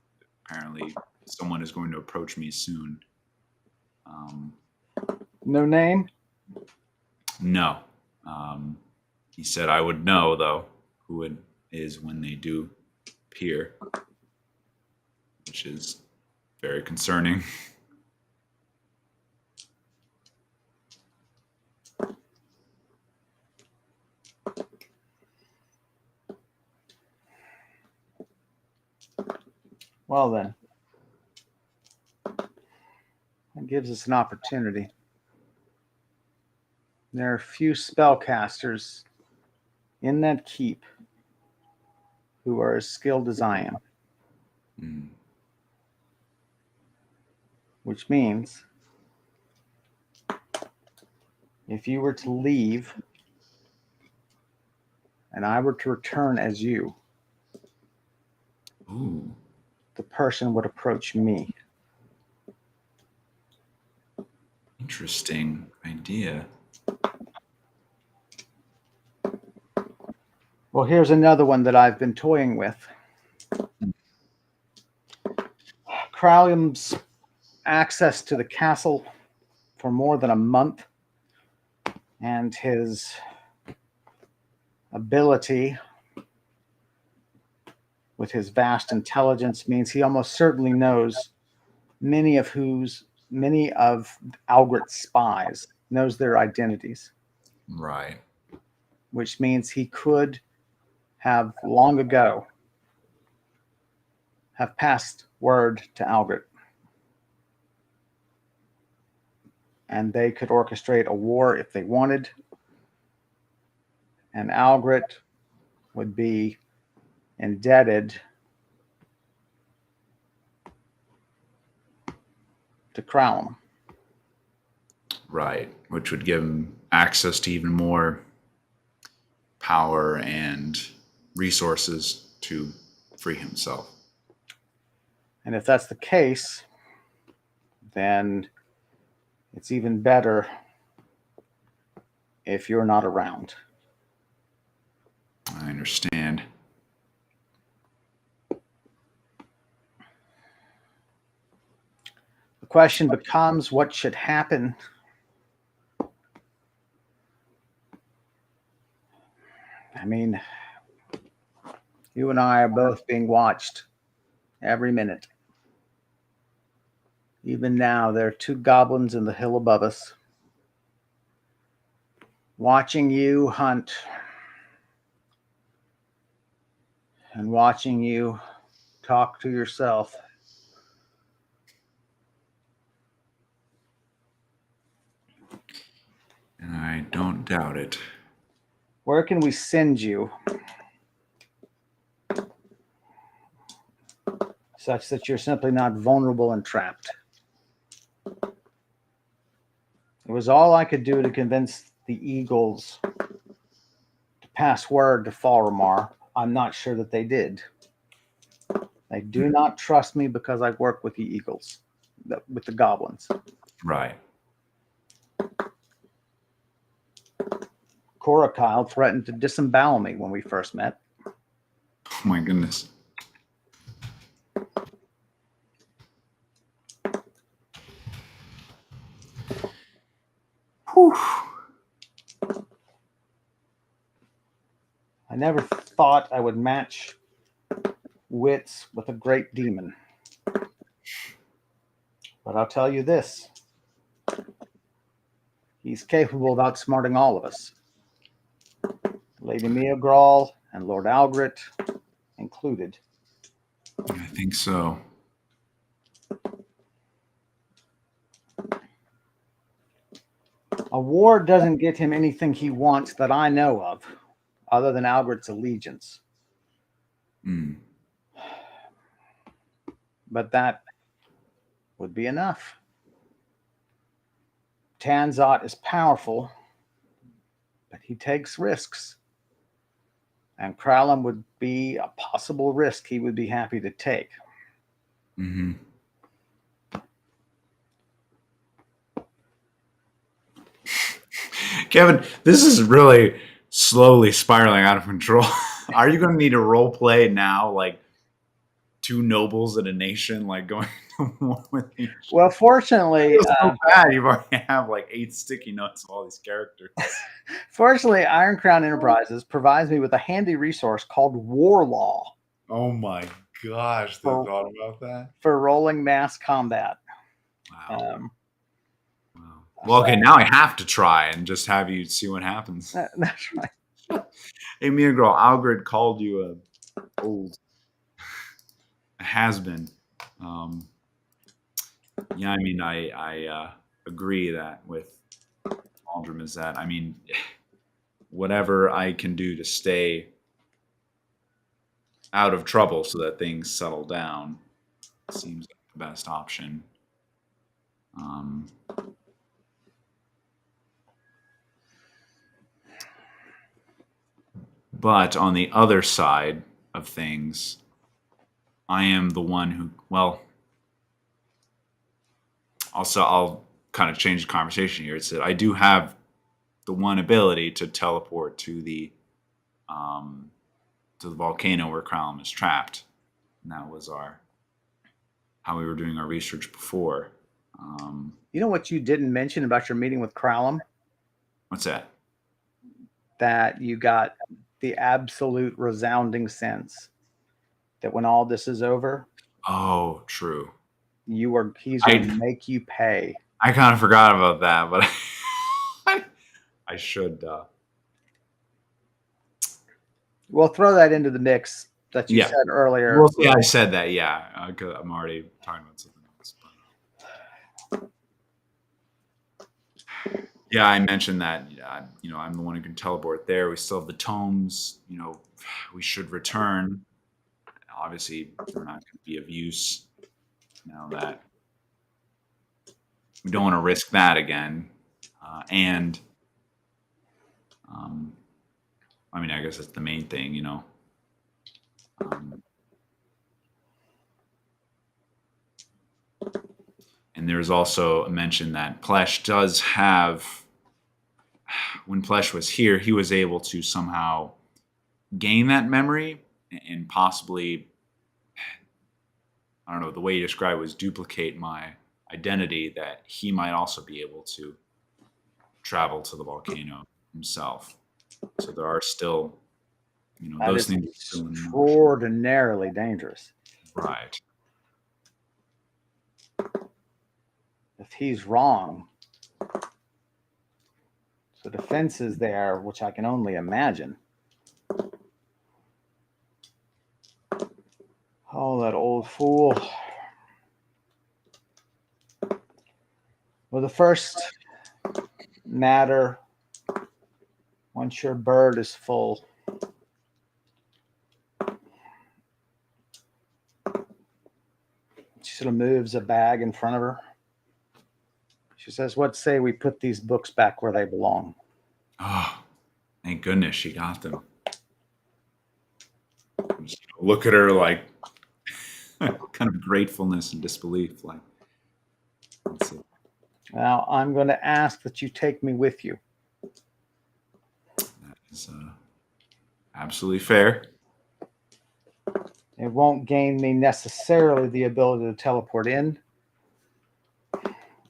Apparently, someone is going to approach me soon. No name? No. He said I would know, though, who it is when they do appear, which is very concerning. Well, then. That gives us an opportunity. There are few spellcasters in that keep who are as skilled as I am. Mm. Which means if you were to leave and I were to return as you, Ooh. the person would approach me. Interesting idea. Well, here's another one that I've been toying with. Kralum's access to the castle for more than a month and his ability with his vast intelligence means he almost certainly knows many of Algrit's spies, knows their identities. Right. Which means he could have long ago have passed word to Algret. And they could orchestrate a war if they wanted. And Algret would be indebted to Kralum. Right, which would give him access to even more power and resources to free himself. And if that's the case, then it's even better if you're not around. I understand. The question becomes, what should happen? I mean, you and I are both being watched every minute. Even now, there are 2 goblins in the hill above us, watching you hunt and watching you talk to yourself. And I don't doubt it. Where can we send you such that you're simply not vulnerable and trapped? It was all I could do to convince the Eagles to pass word to Falramar. I'm not sure that they did. They do not trust me because I work with the Eagles, with the goblins. Right. Korakyle threatened to disembowel me when we first met. Oh my goodness. Whew. I never thought I would match wits with a great demon. But I'll tell you this. He's capable of outsmarting all of us. Lady Meogral and Lord Algret included. I think so. A war doesn't get him anything he wants that I know of, other than Algret's allegiance. But that would be enough. Tanzot is powerful, but he takes risks. And Kralum would be a possible risk he would be happy to take. Mm-hmm. Kevin, this is really slowly spiraling out of control. Are you going to need a role play now, like 2 nobles in a nation, like going to war with each other? Well, fortunately, It's so bad. You've already have like 8 sticky notes of all these characters. Fortunately, Iron Crown Enterprises provides me with a handy resource called War Law. Oh my gosh, they thought about that? For rolling mass combat. Wow. Wow. Well, okay, now I have to try and just have you see what happens. That's right. Hey, Mia girl, Algred called you a old has-been. Yeah, I mean, I agree that with Aldrim is that, I mean, whatever I can do to stay out of trouble so that things settle down seems like the best option. But on the other side of things, I am the one who, well, also I'll kind of change the conversation here. It's that I do have the one ability to teleport to the volcano where Kralum is trapped. And that was how we were doing our research before. You know what you didn't mention about your meeting with Kralum? What's that? That you got the absolute resounding sense that when all this is over, oh, true, he's going to make you pay. I kind of forgot about that, but I should. We'll throw that into the mix that you said earlier. Well, see, I said that. Yeah, because I'm already talking about something else. Yeah, I mentioned that. I'm the one who can teleport there. We still have the tomes. We should return. Obviously, they're not going to be of use now that we don't want to risk that again. And I guess that's the main thing. And there's also a mention that Plesh does have. When Plesh was here, he was able to somehow gain that memory and possibly, I don't know, the way you described was duplicate my identity, that he might also be able to travel to the volcano himself. So there are still, those things are still in motion. Extraordinarily dangerous. Right. If he's wrong, so defense is there, which I can only imagine. Oh, that old fool. Well, the first matter, once your bird is full, she sort of moves a bag in front of her. She says, "What say we put these books back where they belong?" Oh, thank goodness she got them. Just look at her like kind of gratefulness and disbelief. Like, let's see. Now, I'm going to ask that you take me with you. That is absolutely fair. It won't gain me necessarily the ability to teleport in.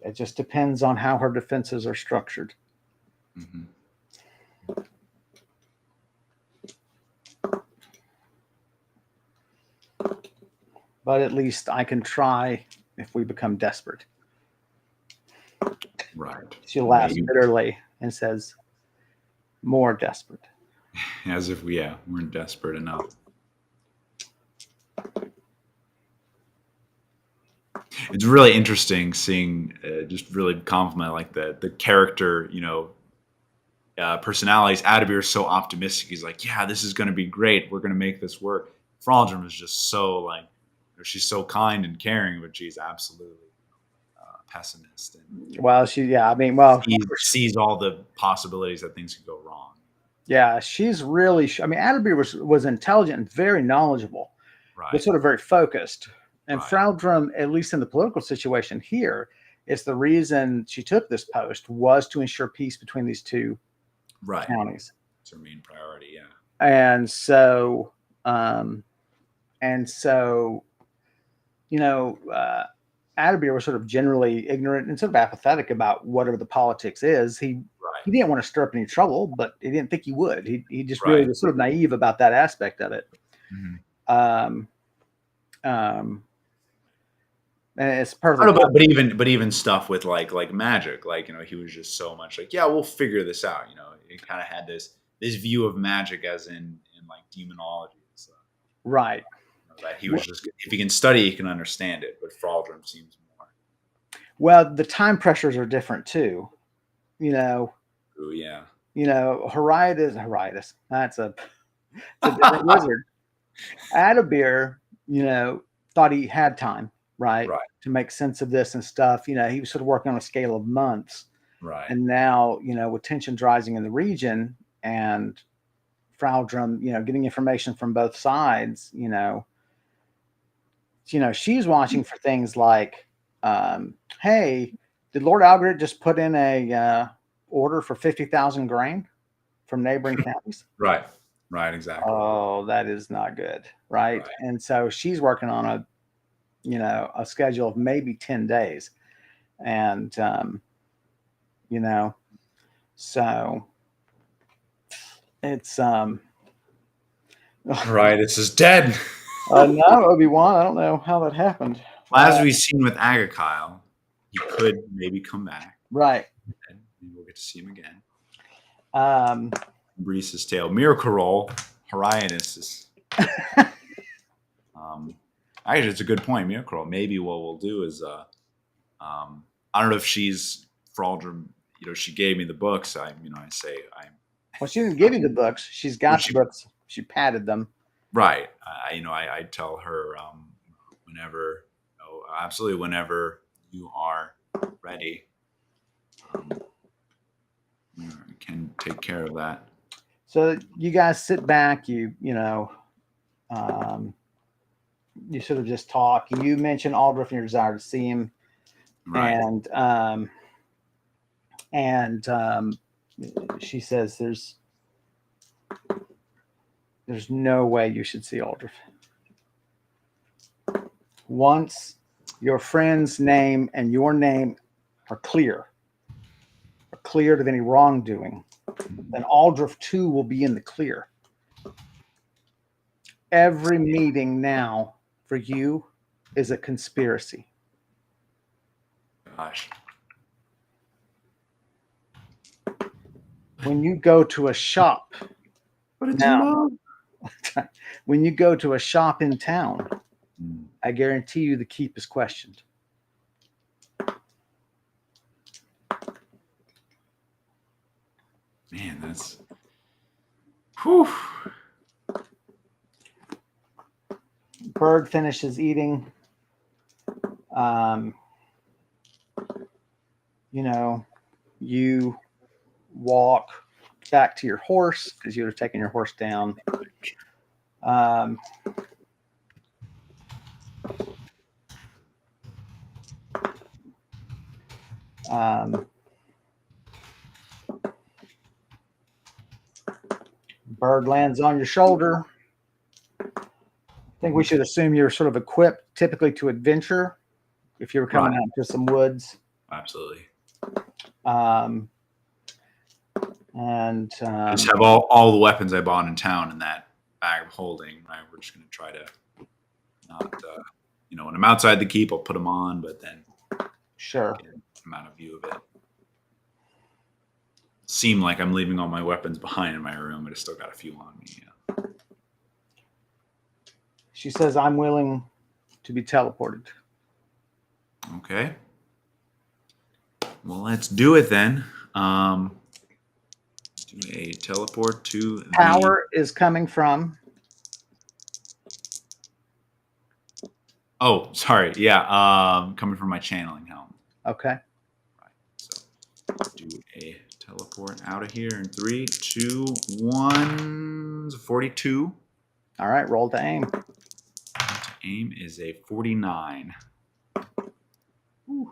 It just depends on how her defenses are structured. Mm-hmm. But at least I can try if we become desperate. Right. She laughs bitterly and says, "More desperate." As if we weren't desperate enough. It's really interesting seeing just really compliment like the character, personalities. Adabir is so optimistic. He's like, yeah, this is going to be great. We're going to make this work. Fraldrum is just so like, she's so kind and caring, but she's absolutely pessimist. And well, sees all the possibilities that things could go wrong. Yeah, she's really. Adabir was intelligent and very knowledgeable, right, but sort of very focused. And right. Fraldrum, at least in the political situation here, is the reason she took this post was to ensure peace between these two counties. It's her main priority, yeah. And so, Adabir was sort of generally ignorant and sort of apathetic about whatever the politics is. He didn't want to stir up any trouble, but he didn't think he would. He just really was sort of naive about that aspect of it. Mm-hmm. And it's perfect. But even stuff with like magic, he was just so much like, yeah, we'll figure this out. He kind of had this view of magic as in like demonology. So, right. That he was just, if he can study, he can understand it. But Fraldrum seems more. Well, the time pressures are different too. Oh yeah. Horidas. That's a different wizard. Adabir, thought he had time, right, to make sense of this and stuff. He was sort of working on a scale of months. Right. And now, with tensions rising in the region and Fraldrum, getting information from both sides, she's watching for things like, hey, did Lord Algrid just put in a order for 50,000 grain from neighboring counties? Right, exactly. Oh, that is not good, right? And so she's working on a schedule of maybe 10 days. And, so it's... Horidas is dead. No, Obi-Wan, I don't know how that happened. Well, as we've seen with Agakyle, he could maybe come back. Right. And we'll get to see him again. Brise's tale. Miracle Roll. Horidas is Actually, it's a good point, Miracle. Maybe what we'll do is, I don't know if she's fraudulent. She gave me the books. I say I'm. Well, she didn't give you the books. She's got the books. She padded them. Right. I tell her whenever, absolutely whenever you are ready, we can take care of that. So you guys sit back. You sort of just talk. You mention Aldrich and your desire to see him, Right. And she says there's no way you should see Aldrich. Once your friend's name and your name are cleared of any wrongdoing, then Aldrich too will be in the clear. Every meeting now for you is a conspiracy. Gosh. When you go to a shop, when you go to a shop in town, I guarantee you the keep is questioned. Man, that's. Whew. Bird finishes eating. You walk back to your horse because you would have taken your horse down. Bird lands on your shoulder. I think we should assume you're sort of equipped typically to adventure if you were coming out to some woods. Absolutely. I just have all the weapons I bought in town in that bag of holding. Right, we're just going to try to not, when I'm outside the keep, I'll put them on, but then sure, I'm out of view of it. Seem like I'm leaving all my weapons behind in my room, but I still got a few on me. Yeah. She says, "I'm willing to be teleported." Okay. Well, let's do it then. Do a teleport to power is coming from. Oh, sorry. Yeah. Coming from my channeling helm. Okay. Right. So do a teleport out of here in 3, 2, 1. 42. All right. Roll to aim. Aim is a 49. Whew.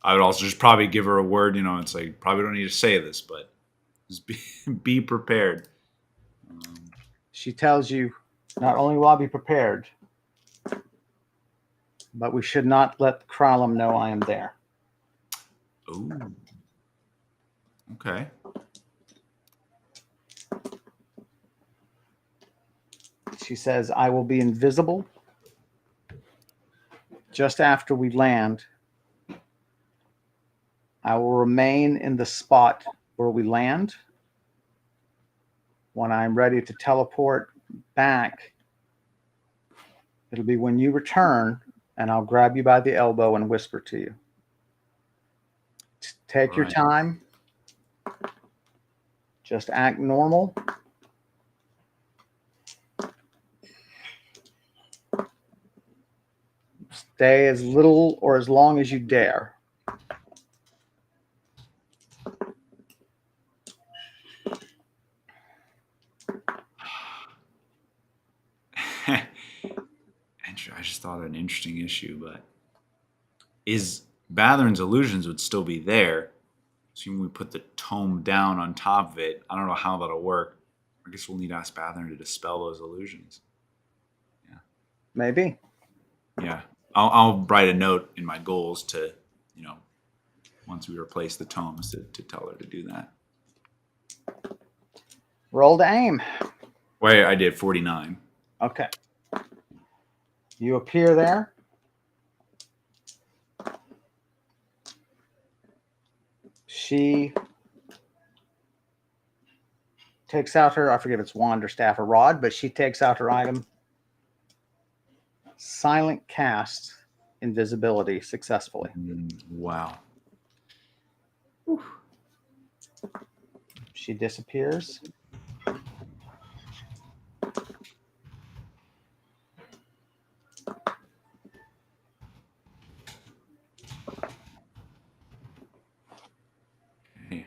I would also just probably give her a word. It's like probably don't need to say this, but just be prepared. She tells you, not only will I be prepared, but we should not let Kralum know I am there. Oh. Okay. She says, I will be invisible just after we land. I will remain in the spot where we land. When I'm ready to teleport back, it'll be when you return, and I'll grab you by the elbow and whisper to you. Take your time. Just act normal. Stay as little or as long as you dare. I just thought of an interesting issue, but Bathern's illusions would still be there. So when we put the tome down on top of it, I don't know how that'll work. I guess we'll need to ask Bathern to dispel those illusions. Yeah. Maybe. Yeah. I'll write a note in my goals to, once we replace the tomes to tell her to do that. Roll to aim. Wait, I did 49. Okay. You appear there. She takes out her, I forget if it's wand or staff or rod, but she takes out her item. silent cast invisibility successfully. Wow. She disappears. Okay.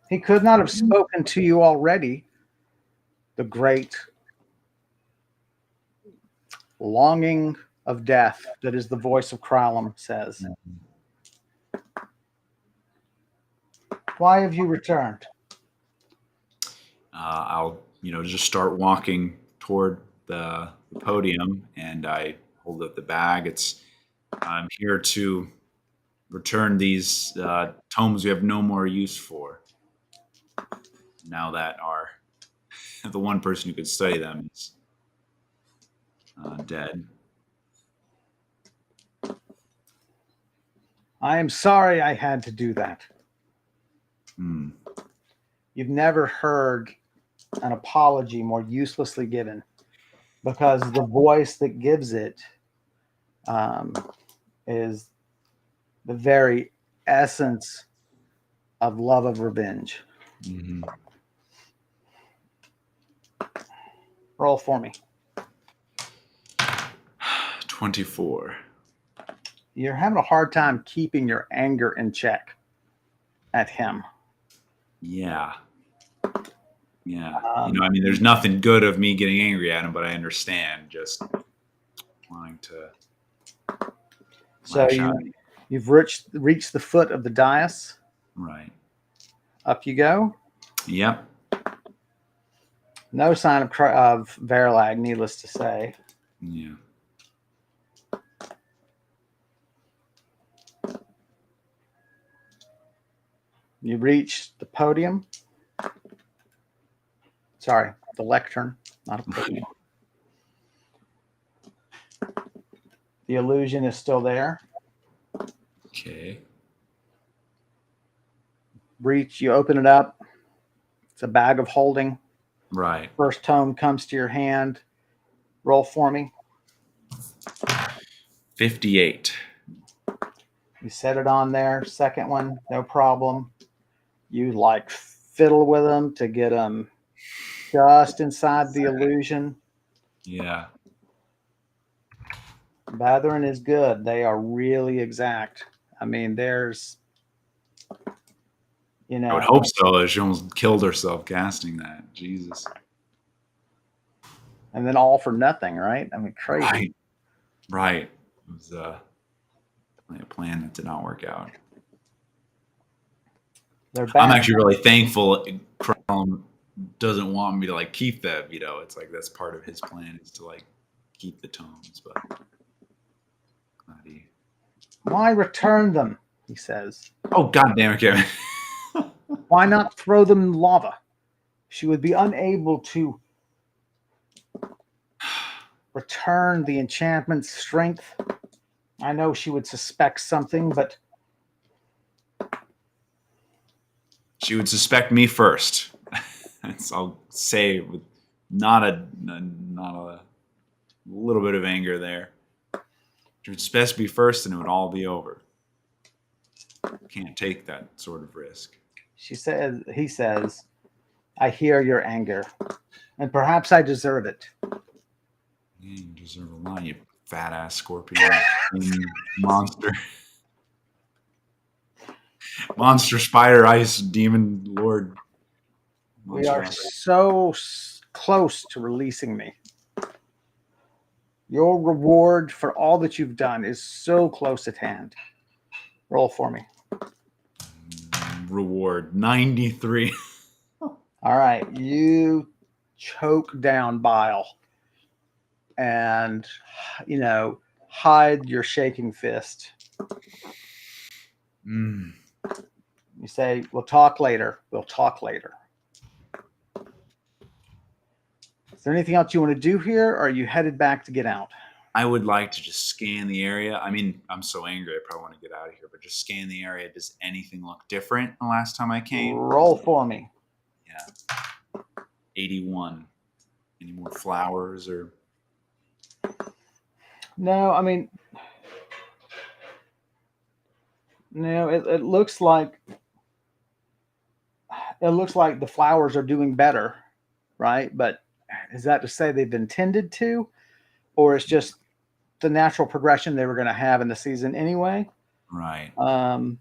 He could not have spoken to you already. The great longing of death that is the voice of Kralum says. Why have you returned? I'll just start walking toward the podium, and I hold up the bag. I'm here to return these tomes we have no more use for. Now that the one person who could study them is dead. I am sorry I had to do that. Hmm. You've never heard an apology more uselessly given, because the voice that gives it is the very essence of love of revenge. Mm-hmm. Roll for me. 24. You're having a hard time keeping your anger in check at him. Yeah. There's nothing good of me getting angry at him, but I understand just wanting to So you've reached the foot of the dais. Right. Up you go. Yep. No sign of Verlag, needless to say. Yeah. You reach the podium. Sorry, the lectern, not a podium. The illusion is still there. Okay. Reach, you open it up. It's a bag of holding. Right. First tome comes to your hand. Roll for me. 58. You set it on there. Second one, no problem. You fiddle with them to get them just inside the illusion. Yeah. Bathering is good. They are really exact. I mean, there's, I would hope so. She almost killed herself casting that. Jesus. And then all for nothing, right? I mean, crazy. Right. It was a plan that did not work out. I'm actually really thankful Kralum doesn't want me to keep that. It's that's part of his plan is to keep the tomes, but why return them? He says. Oh, God damn it, Kevin. Why not throw them in lava? She would be unable to return the enchantment's strength. I know she would suspect something, but she would suspect me first. I'll say with not a little bit of anger there. She would suspect me first, and it would all be over. Can't take that sort of risk. He says, I hear your anger, and perhaps I deserve it. Yeah, you deserve a lot, you fat ass scorpion monster. Monster spider ice demon lord. We are so close to releasing me. Your reward for all that you've done is so close at hand. Roll for me. Reward 93. All right, you choke down bile and hide your shaking fist. You say, we'll talk later. Is there anything else you want to do here, or are you headed back to get out? I would like to just scan the area. I mean, I'm so angry. I probably want to get out of here, but just scan the area. Does anything look different the last time I came? Roll for me. Yeah. 81. Any more flowers or? No, I mean, no. It looks like the flowers are doing better, right? But is that to say they've intended to, or it's just the natural progression they were going to have in the season anyway? Right. Um,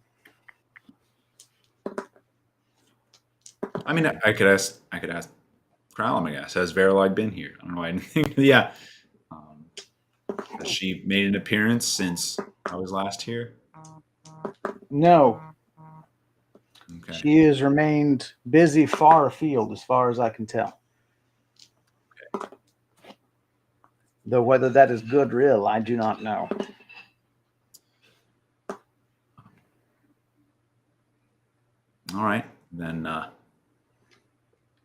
I mean, I could ask Kralum, I guess. Has Verilog been here? I don't know. I didn't think. Yeah. Has she made an appearance since I was last here? no, Okay. she has remained busy far afield, as far as I can tell. Okay. Though whether that is good or ill, I do not know. All right, then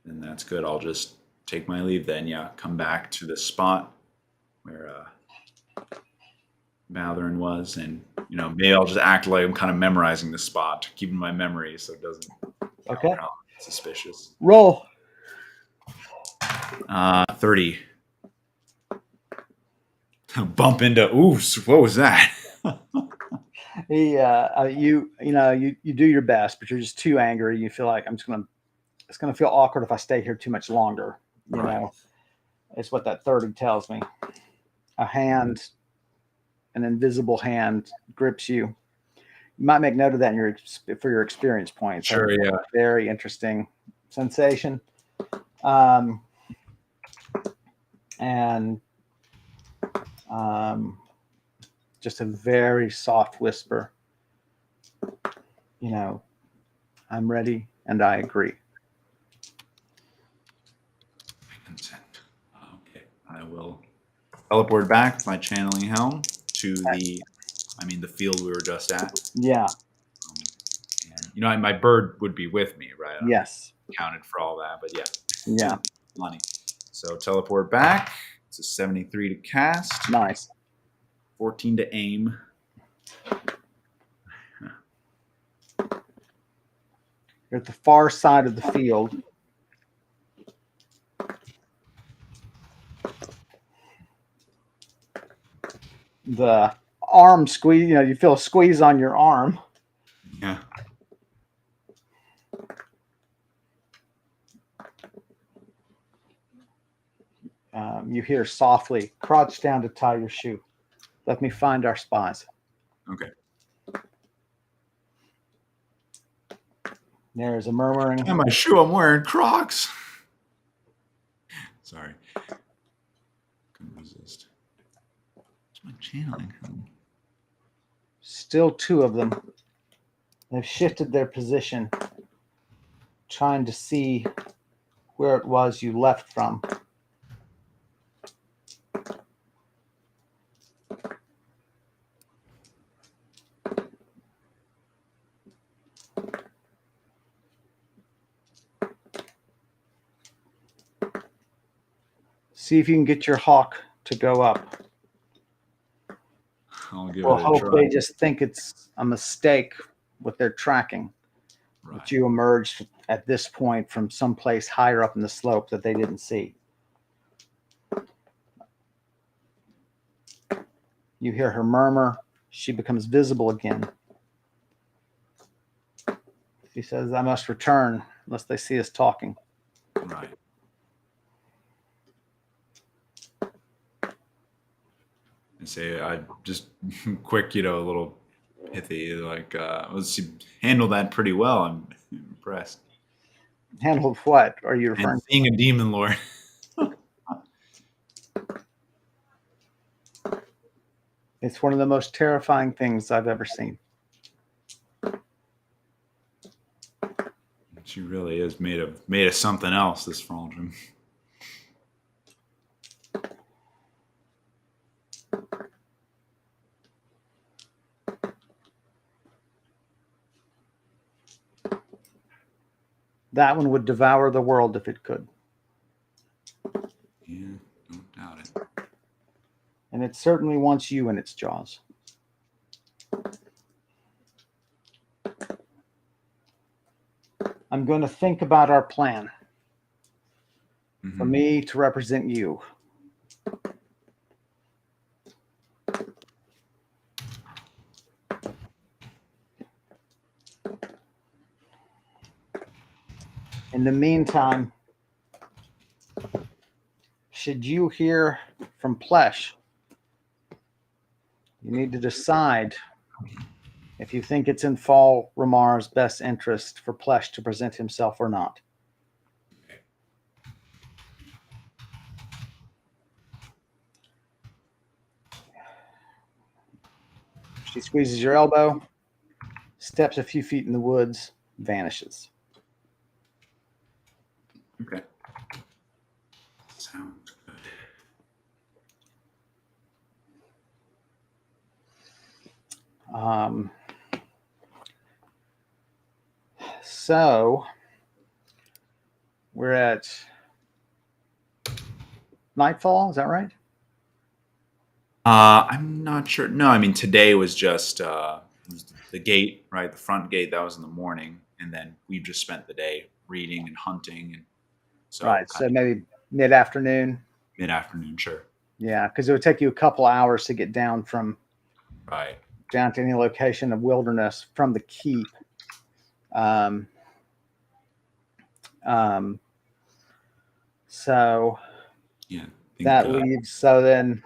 that's good. I'll just take my leave then. Yeah, come back to the spot where Valorant was, and maybe I'll just act like I'm kind of memorizing the spot, keeping my memory so it doesn't Okay. come out suspicious. Roll. 30. Bump into. Ooh, what was that? You do your best, but you're just too angry. You feel like it's gonna feel awkward if I stay here too much longer. Right. It's what that 30 tells me. An invisible hand grips you. You might make note of that for your experience points. Sure. Yeah. Very interesting sensation. And just a very soft whisper. I'm ready and I agree. Consent. Okay. I will teleport back my channeling helm to the field we were just at. Yeah. And my bird would be with me, right? Yes. Counted for all that, but yeah. Yeah. Money. So teleport back. It's a 73 to cast. Nice. 14 to aim. You're at the far side of the field. The arm squeeze, you feel a squeeze on your arm. Yeah. You hear softly, crouch down to tie your shoe. Let me find our spies. Okay. There's a murmuring. Tie my shoe. I'm wearing Crocs. Sorry. Couldn't resist. What's my channeling helm? Still two of them. They've shifted their position, trying to see where it was you left from. See if you can get your hawk to go up. I'll give We'll it a hope try. they just think it's a mistake with their tracking. Right. That you emerged at this point from someplace higher up in the slope that they didn't see. You hear her murmur. She becomes visible again. She says, I must return unless they see us talking. Right. And say, I just quick, a little pithy, like, she handled that pretty well. I'm impressed. Handled what are you referring and seeing a demon lord. It's one of the most terrifying things I've ever seen. She really is made of something else, this Fraldrum. That one would devour the world if it could. Yeah, don't doubt it. and it certainly wants you in its jaws. I'm going to think about our plan for me to represent you. In the meantime, should you hear from Plesh, you need to decide if you think it's in Fall Ramar's best interest for Plesh to present himself or not. She squeezes your elbow, steps a few feet in the woods, vanishes. Okay. Sounds good. So we're at nightfall. Is that right? I'm not sure. No, I mean, today was just the gate, right? The front gate, that was in the morning. And then we've just spent the day reading and hunting. And so right. So maybe mid-afternoon. Mid-afternoon, sure. Yeah, because it would take you a couple hours to get down from down to any location of wilderness from the keep. So yeah, that leaves. So then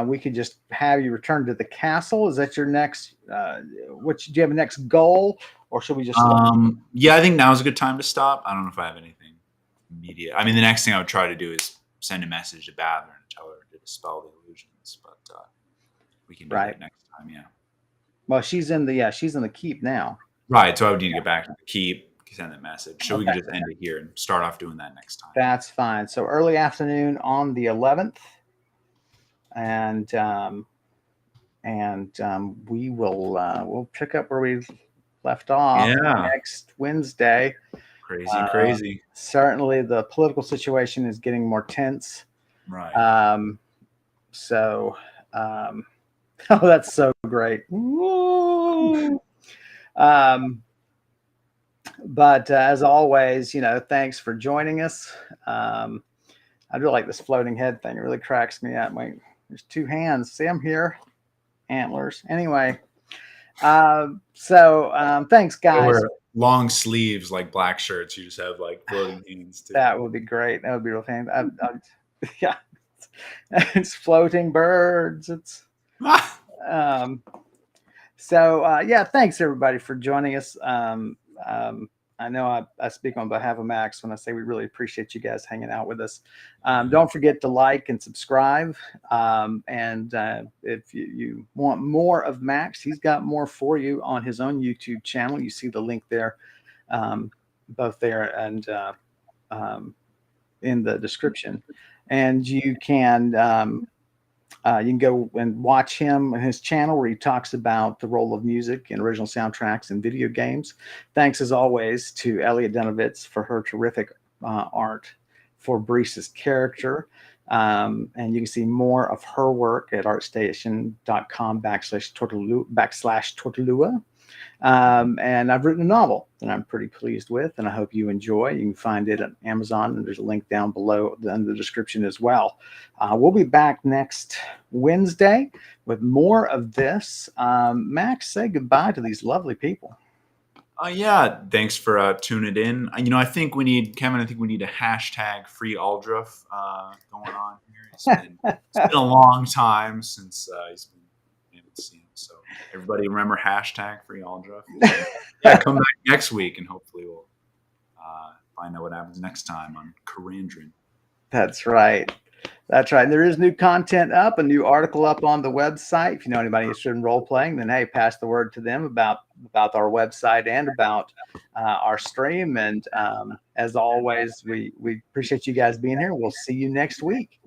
we could just have you return to the castle. Is that your next? Which do you have a next goal, or should we just? Yeah, I think now's a good time to stop. I don't know if I have anything immediate. I mean, the next thing I would try to do is send a message to Bather and tell her to dispel the illusions, but we can do that next time. Yeah. Well, she's in the keep now. Right. So I would need to get back to the keep, send that message. So we can just end it here and start off doing that next time. That's fine. So early afternoon on the 11th, and we will we'll pick up where we left off next Wednesday. Crazy. Certainly, the political situation is getting more tense. Right. Oh, that's so great. But as always, thanks for joining us. I really like this floating head thing. It really cracks me up. Wait, there's two hands. See, I'm here. Antlers. Anyway. Thanks, guys. Wear long sleeves like black shirts. You just have like floating hands too. That would be great. That would be real fancy. Yeah. It's floating birds. It's thanks everybody for joining us. I know I speak on behalf of Max when I say we really appreciate you guys hanging out with us. Don't forget to like and subscribe. And if you want more of Max, he's got more for you on his own YouTube channel. You see the link there, both there and in the description. And you can go and watch him and his channel where he talks about the role of music and original soundtracks in video games. Thanks as always to Elliot Denovitz for her terrific art for Brise's character. And you can see more of her work at artstation.com/Tortolua. And I've written a novel that I'm pretty pleased with, and I hope you enjoy. You can find it at Amazon, and there's a link down below in the description as well. We'll be back next Wednesday with more of this. Max, say goodbye to these lovely people. Yeah, thanks for tuning in. I think we need, Kevin, a hashtag free Aldruff going on here. It's been a long time since he's been able to see him. So everybody remember hashtag free Aldruff. Yeah, come back next week and hopefully we'll find out what happens next time on Karandrin. That's right. That's right. And there is new content up, a new article up on the website. If you know anybody interested in role playing, then hey, pass the word to them about our website and about our stream. And as always, we appreciate you guys being here. We'll see you next week.